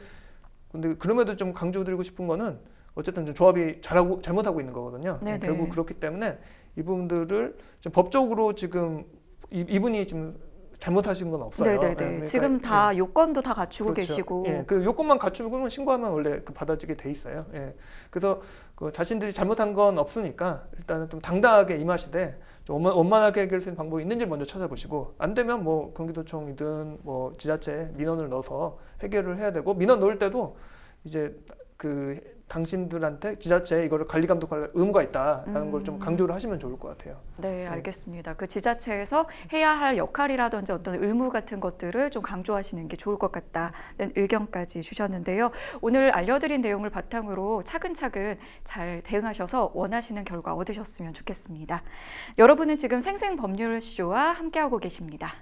그럼에도 좀 강조드리고 싶은 거는 어쨌든 좀 조합이 잘못하고 있는 거거든요. 네네. 결국 그렇기 때문에 이 부분들을 지금 법적으로 지금 이분이 지금 잘못하신 건 없어요. 네네네. 그러니까, 지금 다 요건도 다 갖추고 그렇죠. 계시고. 예, 그 요건만 갖추면 신고하면 원래 받아지게 돼 있어요. 예, 그래서 그 자신들이 잘못한 건 없으니까 일단은 좀 당당하게 임하시되 좀 원만하게 해결할 수 있는 방법이 있는지 먼저 찾아보시고, 안 되면 뭐 경기도청이든 뭐 지자체에 민원을 넣어서 해결을 해야 되고, 민원 넣을 때도 이제 당신들한테 지자체에 이거를 관리 감독할 의무가 있다라는 걸 좀 강조를 하시면 좋을 것 같아요. 네, 알겠습니다. 그 지자체에서 해야 할 역할이라든지 어떤 의무 같은 것들을 좀 강조하시는 게 좋을 것 같다는 의견까지 주셨는데요. 오늘 알려드린 내용을 바탕으로 차근차근 잘 대응하셔서 원하시는 결과 얻으셨으면 좋겠습니다. 여러분은 지금 생생법률쇼와 함께하고 계십니다.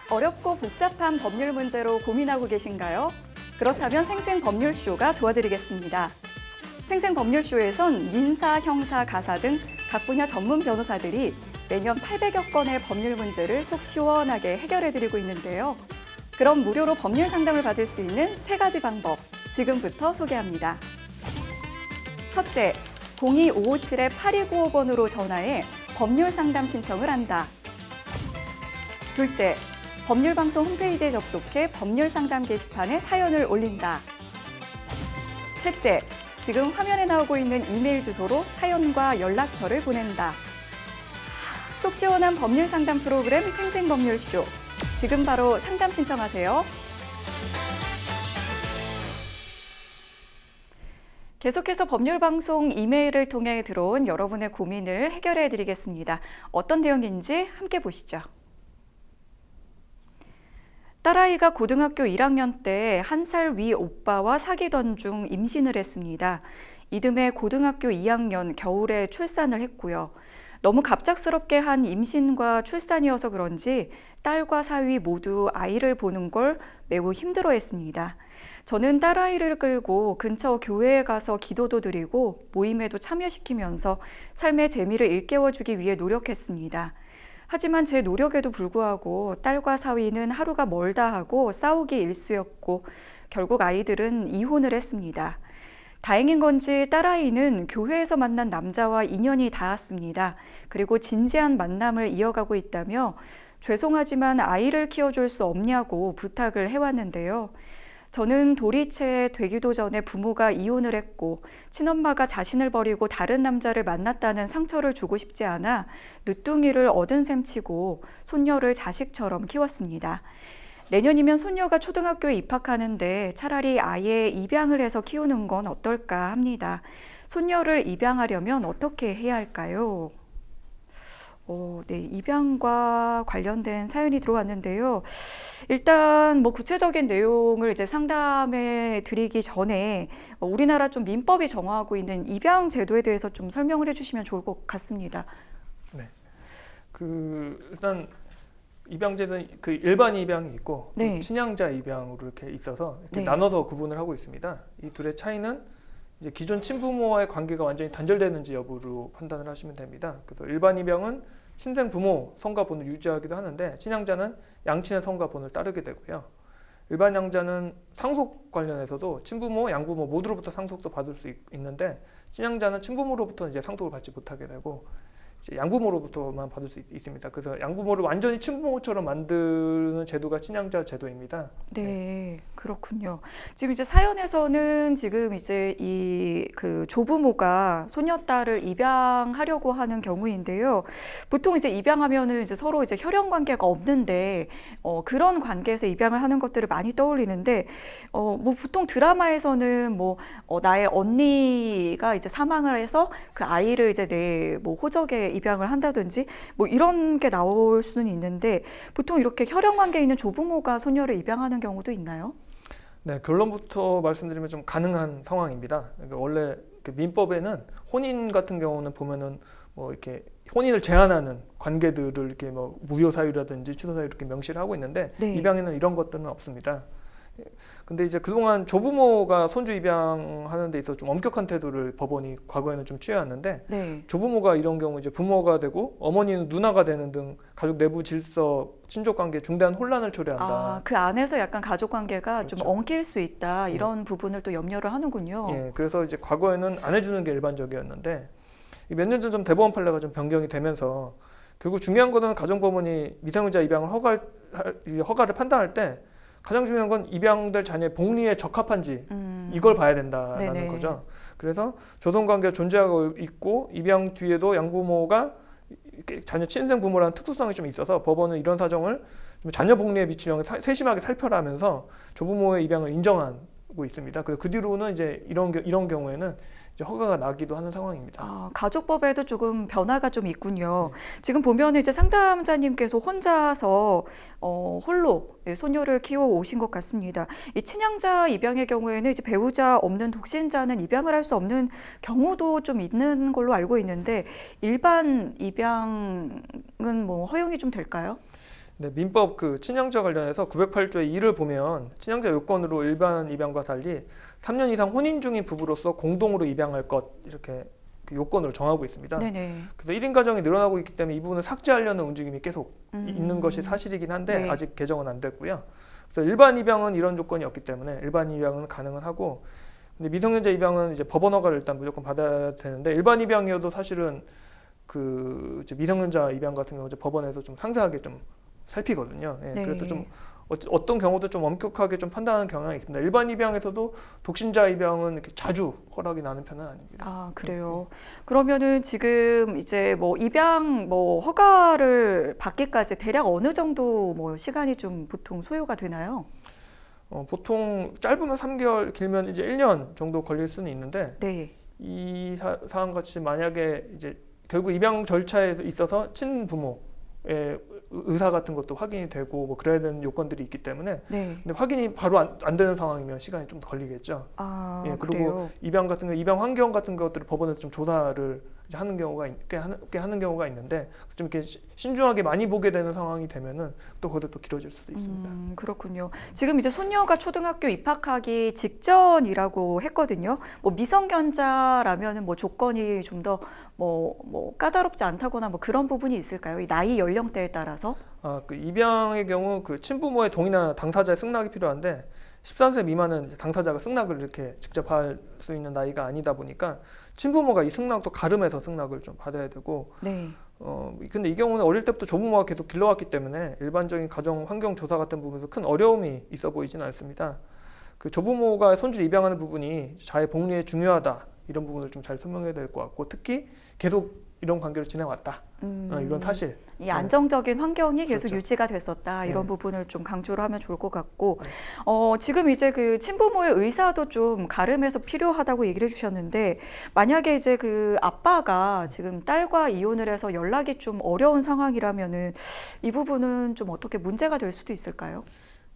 어렵고 복잡한 법률 문제로 고민하고 계신가요? 그렇다면 생생법률쇼가 도와드리겠습니다. 생생법률쇼에선 민사, 형사, 가사 등 각 분야 전문 변호사들이 매년 800여 건의 법률 문제를 속 시원하게 해결해드리고 있는데요. 그럼 무료로 법률 상담을 받을 수 있는 3가지 방법, 지금부터 소개합니다. 첫째, 02-557-8295번으로 전화해 법률 상담 신청을 한다. 둘째, 법률방송 홈페이지에 접속해 법률 상담 게시판에 사연을 올린다. 셋째, 지금 화면에 나오고 있는 이메일 주소로 사연과 연락처를 보낸다. 속 시원한 법률 상담 프로그램 생생법률쇼. 지금 바로 상담 신청하세요. 계속해서 법률방송 이메일을 통해 들어온 여러분의 고민을 해결해 드리겠습니다. 어떤 내용인지 함께 보시죠. 딸아이가 고등학교 1학년 때 1살 위 오빠와 사귀던 중 임신을 했습니다. 이듬해 고등학교 2학년 겨울에 출산을 했고요. 너무 갑작스럽게 한 임신과 출산이어서 그런지 딸과 사위 모두 아이를 보는 걸 매우 힘들어했습니다. 저는 딸아이를 끌고 근처 교회에 가서 기도도 드리고 모임에도 참여시키면서 삶의 재미를 일깨워주기 위해 노력했습니다. 하지만 제 노력에도 불구하고 딸과 사위는 하루가 멀다 하고 싸우기 일쑤였고 결국 아이들은 이혼을 했습니다. 다행인 건지 딸아이는 교회에서 만난 남자와 인연이 닿았습니다. 그리고 진지한 만남을 이어가고 있다며 죄송하지만 아이를 키워줄 수 없냐고 부탁을 해왔는데요. 저는 돌이체 되기도 전에 부모가 이혼을 했고 친엄마가 자신을 버리고 다른 남자를 만났다는 상처를 주고 싶지 않아 늦둥이를 얻은 셈 치고 손녀를 자식처럼 키웠습니다. 내년이면 손녀가 초등학교에 입학하는데 차라리 아예 입양을 해서 키우는 건 어떨까 합니다. 손녀를 입양하려면 어떻게 해야 할까요? 네, 입양과 관련된 사연이 들어왔는데요. 일단 구체적인 내용을 이제 상담해 드리기 전에 우리나라 좀 민법이 정하고 있는 입양 제도에 대해서 좀 설명을 해주시면 좋을 것 같습니다. 네, 일단 입양제는 일반 입양이 있고 네. 친양자 입양으로 이렇게 있어서 이렇게 네. 나눠서 구분을 하고 있습니다. 이 둘의 차이는 이제 기존 친부모와의 관계가 완전히 단절되는지 여부로 판단을 하시면 됩니다. 그래서 일반 입양은 친생 부모 성가본을 유지하기도 하는데 친양자는 양친의 성가본을 따르게 되고요. 일반 양자는 상속 관련해서도 친부모, 양부모 모두로부터 상속도 받을 수 있는데 친양자는 친부모로부터 이제 상속을 받지 못하게 되고 이제 양부모로부터만 받을 수 있습니다. 그래서 양부모를 완전히 친부모처럼 만드는 제도가 친양자 제도입니다. 네, 그렇군요. 지금 이제 사연에서는 지금 이제 그 조부모가 소녀딸을 입양하려고 하는 경우인데요. 보통 이제 입양하면은 이제 서로 이제 혈연 관계가 없는데 그런 관계에서 입양을 하는 것들을 많이 떠올리는데 보통 드라마에서는 나의 언니가 이제 사망을 해서 그 아이를 이제 내 호적에 입양을 한다든지 이런 게 나올 수는 있는데 보통 이렇게 혈연 관계에 있는 조부모가 소녀를 입양하는 경우도 있나요? 네, 결론부터 말씀드리면 좀 가능한 상황입니다. 그러니까 원래 민법에는 혼인 같은 경우는 보면은 이렇게 혼인을 제한하는 관계들을 이렇게 무효 사유라든지 취소 사유 이렇게 명시를 하고 있는데 네. 입양에는 이런 것들은 없습니다. 근데 이제 그동안 조부모가 손주 입양하는 데 있어서 좀 엄격한 태도를 법원이 과거에는 좀 취해왔는데 네. 조부모가 이런 경우 이제 부모가 되고 어머니는 누나가 되는 등 가족 내부 질서, 친족 관계에 중대한 혼란을 초래한다. 그 안에서 약간 가족 관계가 그렇죠. 좀 엉킬 수 있다 이런 부분을 또 염려를 하는군요. 예, 그래서 이제 과거에는 안 해주는 게 일반적이었는데 몇 년 전 좀 대법원 판례가 좀 변경이 되면서 결국 중요한 거는 가정법원이 미성년자 입양을 허가를 판단할 때 가장 중요한 건 입양될 자녀의 복리에 적합한지 이걸 봐야 된다라는 네네. 거죠. 그래서 조동관계가 존재하고 있고 입양 뒤에도 양부모가 자녀 친생 부모라는 특수성이 좀 있어서 법원은 이런 사정을 자녀 복리에 미치는 영향을 세심하게 살펴라면서 조부모의 입양을 인정하고 있습니다. 그 뒤로는 이제 이런 경우에는 이제 허가가 나기도 하는 상황입니다. 가족법에도 조금 변화가 좀 있군요. 지금 보면 이제 상담자님께서 혼자서 홀로 소녀를 키워 오신 것 같습니다. 이 친양자 입양의 경우에는 이제 배우자 없는 독신자는 입양을 할 수 없는 경우도 좀 있는 걸로 알고 있는데 일반 입양은 뭐 허용이 좀 될까요? 네, 민법 그 친양자 관련해서 908조의 2를 보면 친양자 요건으로 일반 입양과 달리 3년 이상 혼인 중인 부부로서 공동으로 입양할 것 이렇게 그 요건으로 정하고 있습니다. 네네. 그래서 1인 가정이 늘어나고 있기 때문에 이 부분을 삭제하려는 움직임이 계속 있는 것이 사실이긴 한데 네. 아직 개정은 안 됐고요. 그래서 일반 입양은 이런 조건이 없기 때문에 일반 입양은 가능은 하고, 근데 미성년자 입양은 이제 법원 허가를 일단 무조건 받아야 되는데 일반 입양이어도 사실은 그 이제 미성년자 입양 같은 경우 이제 법원에서 좀 상세하게 좀 살피거든요. 예, 네. 그래서 좀 어떤 경우도 좀 엄격하게 좀 판단하는 경향이 있습니다. 일반 입양에서도 독신자 입양은 이렇게 자주 허락이 나는 편은 아닙니다. 그래요. 그러면은 지금 이제 뭐 입양 뭐 허가를 받기까지 대략 어느 정도 뭐 시간이 좀 보통 소요가 되나요? 보통 짧으면 3개월, 길면 이제 1년 정도 걸릴 수는 있는데 네. 이 사안 같이 만약에 이제 결국 입양 절차에 있어서 친부모의 의사 같은 것도 확인이 되고 뭐 그래야 되는 요건들이 있기 때문에 네. 근데 확인이 바로 안 되는 상황이면 시간이 좀 더 걸리겠죠. 예, 그리고 그래요. 입양 같은 거, 입양 환경 같은 것들을 법원에서 좀 조사를 이제 하는 경우가 꽤 하는 경우가 있는데 좀 이렇게 신중하게 많이 보게 되는 상황이 되면은 또 거기서 또 길어질 수도 있습니다. 그렇군요. 지금 이제 손녀가 초등학교 입학하기 직전이라고 했거든요. 뭐 미성년자라면은 뭐 조건이 좀 더 뭐 까다롭지 않다거나 뭐 그런 부분이 있을까요? 이 나이 연령대에 따라서? 그 입양의 경우 그 친부모의 동의나 당사자의 승낙이 필요한데 13세 미만은 이제 당사자가 승낙을 이렇게 직접 할 수 있는 나이가 아니다 보니까 친부모가 이 승낙도 가름해서 승낙을 좀 받아야 되고, 네. 근데 이 경우는 어릴 때부터 조부모가 계속 길러왔기 때문에 일반적인 가정 환경 조사 같은 부분에서 큰 어려움이 있어 보이지는 않습니다. 그 조부모가 손주를 입양하는 부분이 자의 복리에 중요하다 이런 부분을 좀 잘 설명해야 될 것 같고, 특히 계속 이런 관계로 지내왔다 이런 사실. 이 안정적인 환경이 계속 그렇죠. 유지가 됐었다 이런 네. 부분을 좀 강조를 하면 좋을 것 같고, 지금 이제 그 친부모의 의사도 좀 가름해서 필요하다고 얘기를 해주셨는데 만약에 이제 그 아빠가 지금 딸과 이혼을 해서 연락이 좀 어려운 상황이라면은 이 부분은 좀 어떻게 문제가 될 수도 있을까요?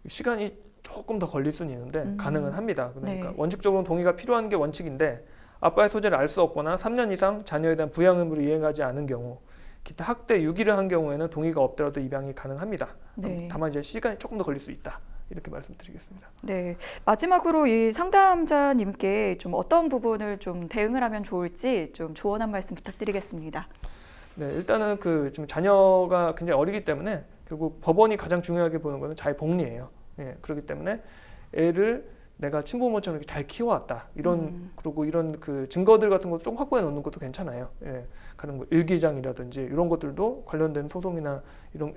시간이 조금 더 걸릴 수는 있는데 가능은 합니다. 그러니까 네. 원칙적으로 동의가 필요한 게 원칙인데 아빠의 소재를 알 수 없거나 3년 이상 자녀에 대한 부양 의무를 이행하지 않은 경우, 기타 학대, 유기를 한 경우에는 동의가 없더라도 입양이 가능합니다. 네. 다만 이제 시간이 조금 더 걸릴 수 있다. 이렇게 말씀드리겠습니다. 네. 마지막으로 이 상담자님께 좀 어떤 부분을 좀 대응을 하면 좋을지 좀 조언 한 말씀 부탁드리겠습니다. 네, 일단은 그 지금 자녀가 굉장히 어리기 때문에 결국 법원이 가장 중요하게 보는 것은 자의 복리예요. 예, 그렇기 때문에 애를 내가 친부모처럼 이렇게 잘 키워왔다 그리고 이런 그 증거들 같은 것도 좀 확보해 놓는 것도 괜찮아요. 예, 그런 뭐 일기장이라든지 이런 것들도 관련된 소송이나 이런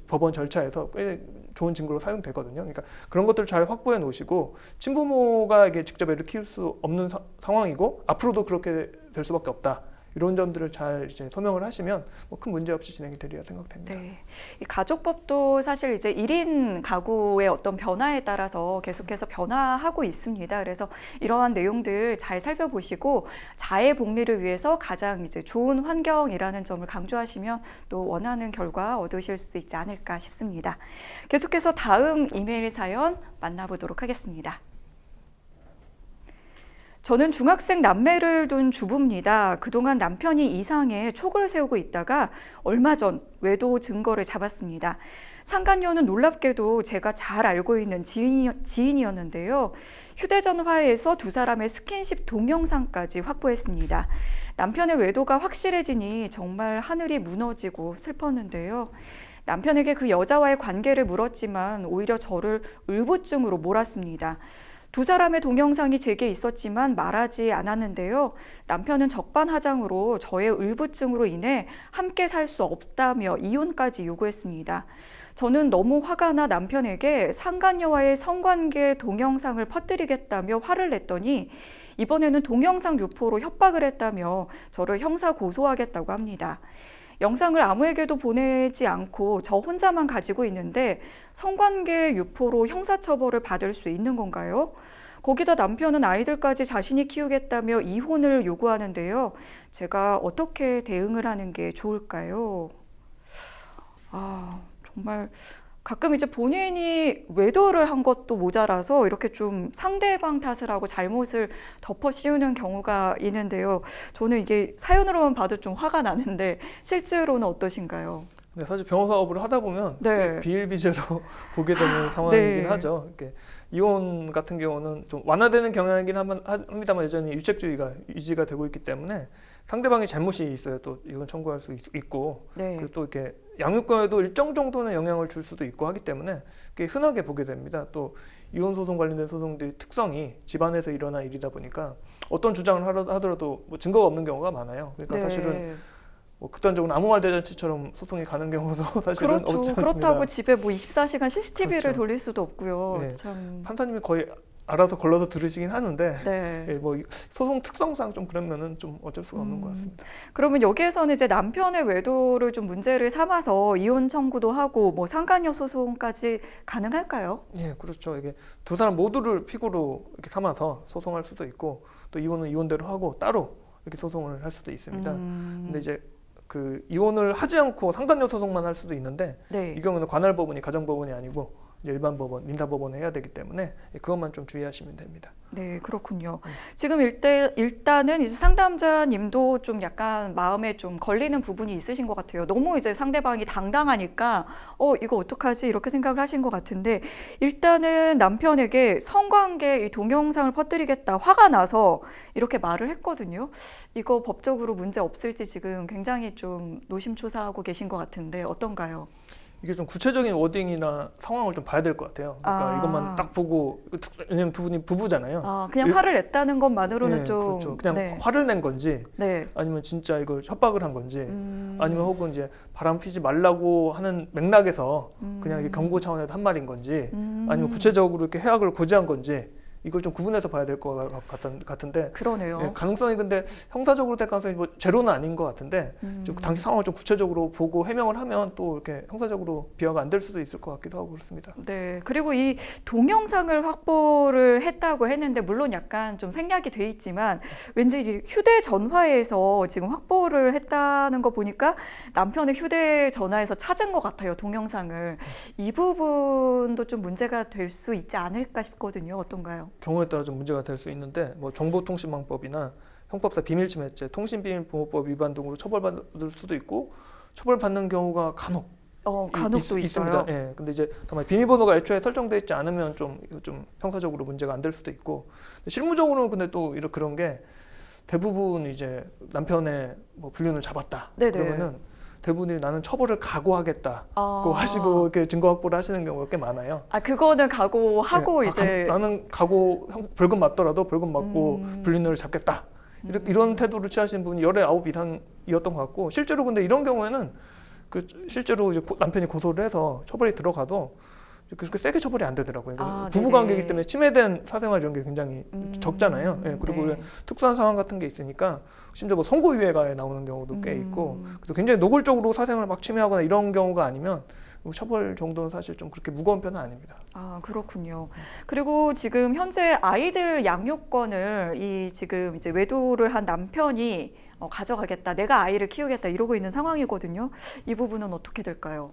법원 절차에서 꽤 좋은 증거로 사용되거든요. 그러니까 그런 것들을 잘 확보해 놓으시고, 친부모가 이게 직접 애를 키울 수 없는 상황이고 앞으로도 그렇게 될 수밖에 없다. 이런 점들을 잘 이제 소명을 하시면 뭐 큰 문제 없이 진행이 되리라 생각됩니다. 네. 이 가족법도 사실 이제 1인 가구의 어떤 변화에 따라서 계속해서 변화하고 있습니다. 그래서 이러한 내용들 잘 살펴보시고 자의 복리를 위해서 가장 이제 좋은 환경이라는 점을 강조하시면 또 원하는 결과 얻으실 수 있지 않을까 싶습니다. 계속해서 다음 이메일 사연 만나보도록 하겠습니다. 저는 중학생 남매를 둔 주부입니다. 그동안 남편이 이상에 촉을 세우고 있다가 얼마 전 외도 증거를 잡았습니다. 상간녀는 놀랍게도 제가 잘 알고 있는 지인이었는데요. 휴대전화에서 두 사람의 스킨십 동영상까지 확보했습니다. 남편의 외도가 확실해지니 정말 하늘이 무너지고 슬펐는데요. 남편에게 그 여자와의 관계를 물었지만 오히려 저를 울부증으로 몰았습니다. 두 사람의 동영상이 제게 있었지만 말하지 않았는데요. 남편은 적반하장으로 저의 울부증으로 인해 함께 살 수 없다며 이혼까지 요구했습니다. 저는 너무 화가 나 남편에게 상간녀와의 성관계 동영상을 퍼뜨리겠다며 화를 냈더니 이번에는 동영상 유포로 협박을 했다며 저를 형사 고소하겠다고 합니다. 영상을 아무에게도 보내지 않고 저 혼자만 가지고 있는데 성관계 유포로 형사처벌을 받을 수 있는 건가요? 거기다 남편은 아이들까지 자신이 키우겠다며 이혼을 요구하는데요. 제가 어떻게 대응을 하는 게 좋을까요? 정말 가끔 이제 본인이 외도를 한 것도 모자라서 이렇게 좀 상대방 탓을 하고 잘못을 덮어 씌우는 경우가 있는데요. 저는 이게 사연으로만 봐도 좀 화가 나는데 실제로는 어떠신가요? 근데 사실 변호사업을 하다 보면 네. 비일비재로 보게 되는 상황이긴 네. 하죠. 이렇게 이혼 같은 경우는 좀 완화되는 경향이긴 합니다만 여전히 유책주의가 유지가 되고 있기 때문에 상대방이 잘못이 있어야 또 이혼 청구할 수 있고 네. 그리고 또 이렇게 양육권에도 일정 정도는 영향을 줄 수도 있고 하기 때문에 꽤 흔하게 보게 됩니다. 또 이혼 소송 관련된 소송들이 특성이 집안에서 일어난 일이다 보니까 어떤 주장을 하더라도 뭐 증거가 없는 경우가 많아요. 그러니까 네. 사실은 뭐 극단적으로 아무 말 대잔치처럼 소송이 가는 경우도 사실은 없지 그렇죠. 않습니다. 그렇다고 집에 뭐 24시간 CCTV를 그렇죠. 돌릴 수도 없고요. 네. 참. 판사님이 거의 알아서 걸러서 들으시긴 하는데 네. 예, 뭐 소송 특성상 좀 그러면은 좀 어쩔 수가 없는 것 같습니다. 그러면 여기에서는 이제 남편의 외도를 좀 문제를 삼아서 이혼 청구도 하고 뭐 상간녀 소송까지 가능할까요? 예, 그렇죠. 이게 두 사람 모두를 피고로 이렇게 삼아서 소송할 수도 있고 또 이혼은 이혼대로 하고 따로 이렇게 소송을 할 수도 있습니다. 근데 이제 그 이혼을 하지 않고 상간녀 소송만 할 수도 있는데 네. 이 경우는 관할법원이 가정법원이 아니고 이제 일반 법원, 민사법원에 해야 되기 때문에 그것만 좀 주의하시면 됩니다. 네, 그렇군요. 지금 일단은 이제 상담자님도 좀 약간 마음에 좀 걸리는 부분이 있으신 것 같아요. 너무 이제 상대방이 당당하니까 이거 어떡하지? 이렇게 생각을 하신 것 같은데 일단은 남편에게 성관계 이 동영상을 퍼뜨리겠다 화가 나서 이렇게 말을 했거든요. 이거 법적으로 문제 없을지 지금 굉장히 좀 노심초사하고 계신 것 같은데 어떤가요? 이게 좀 구체적인 워딩이나 상황을 좀 봐야 될 것 같아요. 그러니까 이것만 딱 보고 왜냐면 두 분이 부부잖아요. 그냥 화를 냈다는 것만으로는 네, 좀 그렇죠. 그냥 네. 화를 낸 건지 네. 아니면 진짜 이걸 협박을 한 건지 아니면 혹은 이제 바람 피지 말라고 하는 맥락에서 그냥 이게 경고 차원에서 한 말인 건지 아니면 구체적으로 이렇게 해악을 고지한 건지 이걸 좀 구분해서 봐야 될 것 같은데 그러네요. 예, 가능성이 근데 형사적으로 될 가능성이 뭐 제로는 아닌 것 같은데 좀 당시 상황을 좀 구체적으로 보고 해명을 하면 또 이렇게 형사적으로 비화가 안 될 수도 있을 것 같기도 하고 그렇습니다. 네, 그리고 이 동영상을 확보를 했다고 했는데 물론 약간 좀 생략이 돼 있지만 왠지 이제 휴대전화에서 지금 확보를 했다는 거 보니까 남편의 휴대전화에서 찾은 것 같아요, 동영상을. 이 부분도 좀 문제가 될 수 있지 않을까 싶거든요. 어떤가요? 경우에 따라 좀 문제가 될 수 있는데 뭐 정보통신망법이나 형법사 비밀침해죄, 통신비밀보호법 위반 등으로 처벌받을 수도 있고 처벌받는 경우가 간혹 간혹도 있어요. 있습니다. 예. 근데 이제 다만 비밀번호가 애초에 설정돼 있지 않으면 좀 형사적으로 문제가 안 될 수도 있고 실무적으로는 근데 또 그런 게 대부분 이제 남편의 뭐 불륜을 잡았다. 네네. 그러면은 대부분이 나는 처벌을 각오하겠다고 하시고 이렇게 증거 확보를 하시는 경우가 꽤 많아요. 그거는 각오하고 네. 이제 나는 각오 벌금 맞더라도 벌금 맞고 불륜을 잡겠다. 이런 태도를 취하시는 분이 19 이상이었던 것 같고 실제로 근데 이런 경우에는 실제로 이제 남편이 고소를 해서 처벌이 들어가도 그렇게 세게 처벌이 안 되더라고요. 부부관계이기 때문에 침해된 사생활 이런 게 굉장히 적잖아요. 예, 그리고 네. 특수한 상황 같은 게 있으니까 심지어 뭐 선고유예가에 나오는 경우도 꽤 있고 또 굉장히 노골적으로 사생활을 막 침해하거나 이런 경우가 아니면 처벌 정도는 사실 좀 그렇게 무거운 편은 아닙니다. 그렇군요. 그리고 지금 현재 아이들 양육권을 지금 이제 외도를 한 남편이 가져가겠다, 내가 아이를 키우겠다 이러고 있는 상황이거든요. 이 부분은 어떻게 될까요?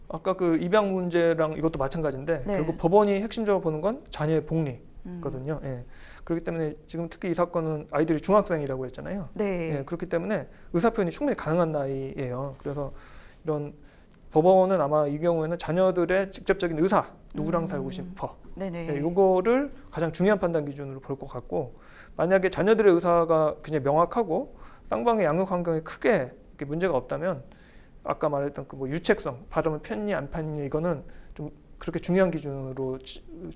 아까 그 입양 문제랑 이것도 마찬가지인데 네. 결국 법원이 핵심적으로 보는 건 자녀의 복리거든요. 예. 그렇기 때문에 지금 특히 이 사건은 아이들이 중학생이라고 했잖아요. 네. 예, 그렇기 때문에 의사표현이 충분히 가능한 나이예요. 그래서 이런 법원은 아마 이 경우에는 자녀들의 직접적인 의사, 누구랑 살고 싶어, 네네. 예, 이거를 가장 중요한 판단 기준으로 볼 것 같고 만약에 자녀들의 의사가 굉장히 명확하고 쌍방의 양육 환경에 크게 문제가 없다면 아까 말했던 그 뭐 유책성, 발음을 편니 안 편니 이거는 좀 그렇게 중요한 기준으로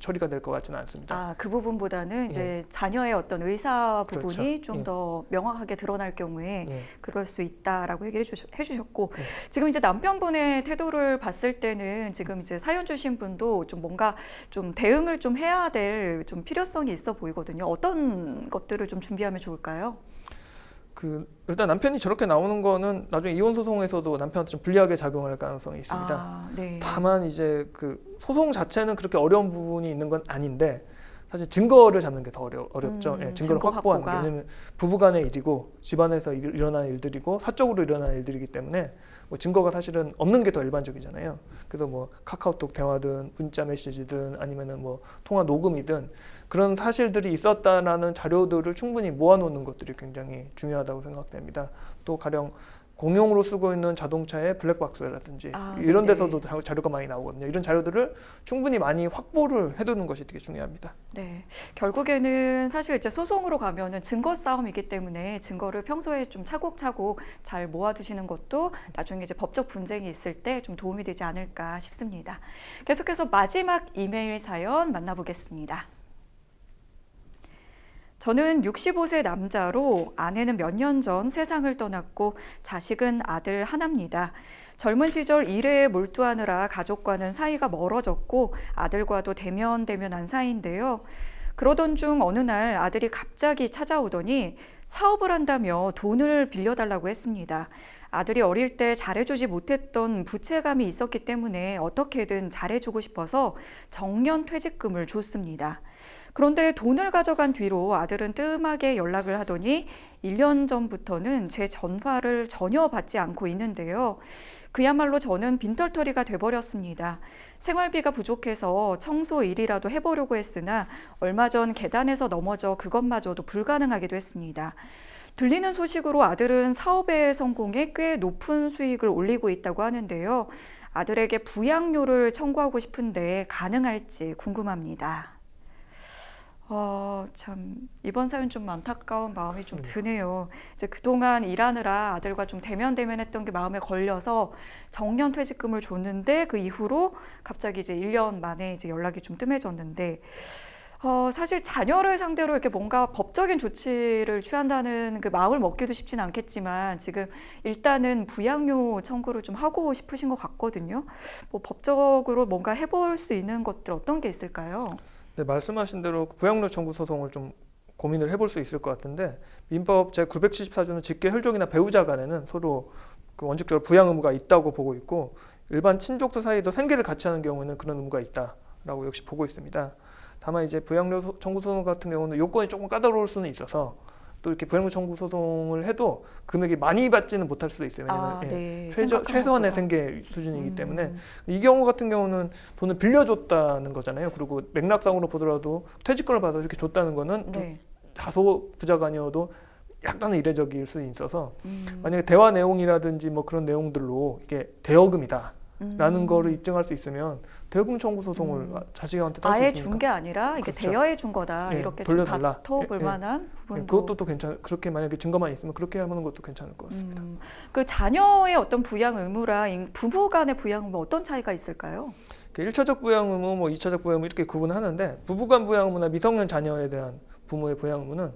처리가 될 것 같지는 않습니다. 그 부분보다는 이제 자녀의 어떤 의사 부분이 그렇죠. 좀 더 명확하게 드러날 경우에 예. 그럴 수 있다라고 얘기를 해주셨고 지금 이제 남편분의 태도를 봤을 때는 지금 이제 사연 주신 분도 좀 뭔가 좀 대응을 좀 해야 될 좀 필요성이 있어 보이거든요. 어떤 것들을 좀 준비하면 좋을까요? 일단 남편이 저렇게 나오는 거는 나중에 이혼 소송에서도 남편한테 좀 불리하게 작용할 가능성이 있습니다. 아, 네. 다만 이제 그 소송 자체는 그렇게 어려운 부분이 있는 건 아닌데 사실 증거를 잡는 게 더 어렵죠. 예, 증거를 증거 확보하는 게. 확보가. 왜냐면 부부간의 일이고 집안에서 일어나는 일들이고 사적으로 일어나는 일들이기 때문에 뭐 증거가 사실은 없는 게 더 일반적이잖아요. 그래서 뭐 카카오톡 대화든 문자 메시지든 아니면은 뭐 통화 녹음이든 그런 사실들이 있었다라는 자료들을 충분히 모아놓는 것들이 굉장히 중요하다고 생각됩니다. 또 가령 공용으로 쓰고 있는 자동차의 블랙박스라든지 이런 네네. 데서도 자료가 많이 나오거든요. 이런 자료들을 충분히 많이 확보를 해두는 것이 되게 중요합니다. 네, 결국에는 사실 이제 소송으로 가면은 증거 싸움이기 때문에 증거를 평소에 좀 차곡차곡 잘 모아두시는 것도 나중에 이제 법적 분쟁이 있을 때 좀 도움이 되지 않을까 싶습니다. 계속해서 마지막 이메일 사연 만나보겠습니다. 저는 65세 남자로 아내는 몇 년 전 세상을 떠났고 자식은 아들 하나입니다. 젊은 시절 일에 몰두하느라 가족과는 사이가 멀어졌고 아들과도 대면대면한 사이인데요. 그러던 중 어느 날 아들이 갑자기 찾아오더니 사업을 한다며 돈을 빌려달라고 했습니다. 아들이 어릴 때 잘해주지 못했던 부채감이 있었기 때문에 어떻게든 잘해주고 싶어서 정년 퇴직금을 줬습니다. 그런데 돈을 가져간 뒤로 아들은 뜸하게 연락을 하더니 1년 전부터는 제 전화를 전혀 받지 않고 있는데요. 그야말로 저는 빈털터리가 돼버렸습니다. 생활비가 부족해서 청소 일이라도 해보려고 했으나 얼마 전 계단에서 넘어져 그것마저도 불가능하기도 했습니다. 들리는 소식으로 아들은 사업에 성공해 꽤 높은 수익을 올리고 있다고 하는데요. 아들에게 부양료를 청구하고 싶은데 가능할지 궁금합니다. 참 이번 사연 좀 안타까운 마음이 좀 드네요. 이제 그동안 일하느라 아들과 좀 대면대면했던 게 마음에 걸려서 정년 퇴직금을 줬는데 그 이후로 갑자기 이제 1년 만에 이제 연락이 좀 뜸해졌는데 사실 자녀를 상대로 이렇게 뭔가 법적인 조치를 취한다는 그 마음을 먹기도 쉽진 않겠지만 지금 일단은 부양료 청구를 좀 하고 싶으신 것 같거든요. 뭐 법적으로 뭔가 해볼 수 있는 것들 어떤 게 있을까요? 네, 말씀하신 대로 부양료 청구 소송을 좀 고민을 해볼 수 있을 것 같은데 민법 제974조는 직계 혈족이나 배우자 간에는 서로 그 원칙적으로 부양 의무가 있다고 보고 있고 일반 친족들 사이도 생계를 같이 하는 경우에는 그런 의무가 있다라고 역시 보고 있습니다. 다만 이제 부양료 청구 소송 같은 경우는 요건이 조금 까다로울 수는 있어서 또 이렇게 부양료 청구 소송을 해도 금액이 많이 받지는 못할 수도 있어요. 왜냐하면 네. 최소한의 생계 수준이기 때문에 이 경우 같은 경우는 돈을 빌려줬다는 거잖아요. 그리고 맥락상으로 보더라도 퇴직금을 받아서 이렇게 줬다는 거는 좀 다소 부자가 아니어도 약간은 이례적일 수 있어서 만약에 대화 내용이라든지 뭐 그런 내용들로 이게 대여금이다. 라는 거를 입증할 수 있으면 대여금 청구 소송을 자식한테 딸 수 아예 있으니까. 준 게 아니라 이게 그렇죠. 대여해 준 거다. 예, 이렇게 좀 돌려달라. 다퉈볼 예, 예. 만한 부분도. 그것도 또 그렇게 만약에 증거만 있으면 그렇게 하는 것도 괜찮을 것 같습니다. 그 자녀의 어떤 부양 의무랑 부부 간의 부양 의무 어떤 차이가 있을까요? 1차적 부양 의무, 뭐 2차적 부양 의무 이렇게 구분하는데 부부간 부양 의무나 미성년 자녀에 대한 부모의 부양 의무는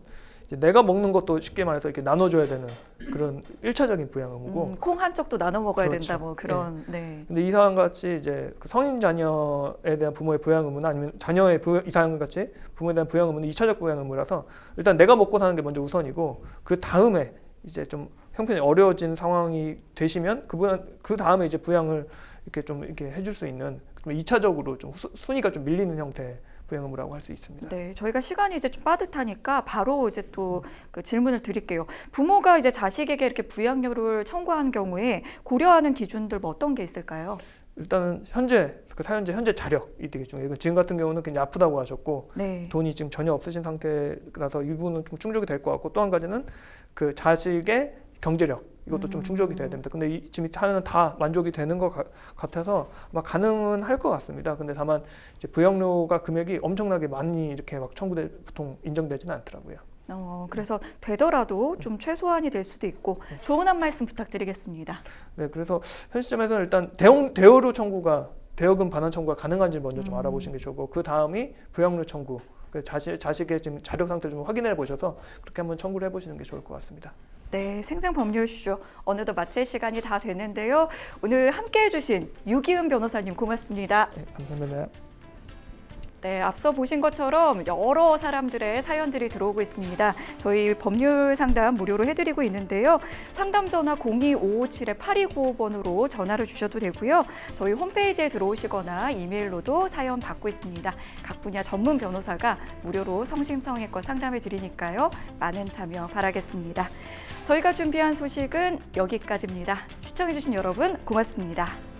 이제 내가 먹는 것도 쉽게 말해서 이렇게 나눠줘야 되는 그런 1차적인 부양 의무고 콩 한 쪽도 나눠 먹어야 그렇죠. 된다 뭐 그런 네. 근데 이 사안 같이 이제 그 성인 자녀에 대한 부모의 부양 의무나 아니면 자녀의 이 사안 같이 부모에 대한 부양 의무는 2차적 부양 의무라서 일단 내가 먹고 사는 게 먼저 우선이고 그 다음에 이제 좀 형편이 어려워진 상황이 되시면 그분은 그 다음에 이제 부양을 이렇게 좀 이렇게 해줄 수 있는 2차적으로 좀 순위가 좀 밀리는 형태의 부양 의무라고 할 수 있습니다. 네, 저희가 시간이 이제 좀 빠듯하니까 바로 이제 또 그 질문을 드릴게요. 부모가 이제 자식에게 이렇게 부양료를 청구한 경우에 고려하는 기준들 뭐 어떤 게 있을까요? 일단은 현재 자력이 되게 중요해요. 지금 같은 경우는 굉장히 아프다고 하셨고 네. 돈이 지금 전혀 없으신 상태라서 이 부분은 좀 충족이 될 것 같고 또 한 가지는 그 자식의 경제력 이것도 좀 충족이 돼야 됩니다. 근데 지금 이 사연은 다 만족이 되는 것 같아서 아마 가능은 할 것 같습니다. 근데 다만 이제 부양료가 금액이 엄청나게 많이 이렇게 막 보통 인정되지는 않더라고요. 그래서 되더라도 좀 최소한이 될 수도 있고 좋은 한 말씀 부탁드리겠습니다. 네, 그래서 현 시점에서는 일단 대여료 청구가 대여금 반환 청구가 가능한지 먼저 좀 알아보시는 게 좋고 그 다음이 부양료 청구 자식의 지금 자력 상태를 좀 확인해 보셔서 그렇게 한번 청구를 해보시는 게 좋을 것 같습니다. 네, 생생법률쇼 어느덧 마칠 시간이 다 됐는데요. 오늘 함께해 주신 유기은 변호사님 고맙습니다. 네, 감사합니다. 네, 앞서 보신 것처럼 여러 사람들의 사연들이 들어오고 있습니다. 저희 법률 상담 무료로 해드리고 있는데요. 상담 전화 02-557-8295번으로 전화를 주셔도 되고요. 저희 홈페이지에 들어오시거나 이메일로도 사연 받고 있습니다. 각 분야 전문 변호사가 무료로 성심성의껏 상담을 드리니까요. 많은 참여 바라겠습니다. 저희가 준비한 소식은 여기까지입니다. 시청해주신 여러분 고맙습니다.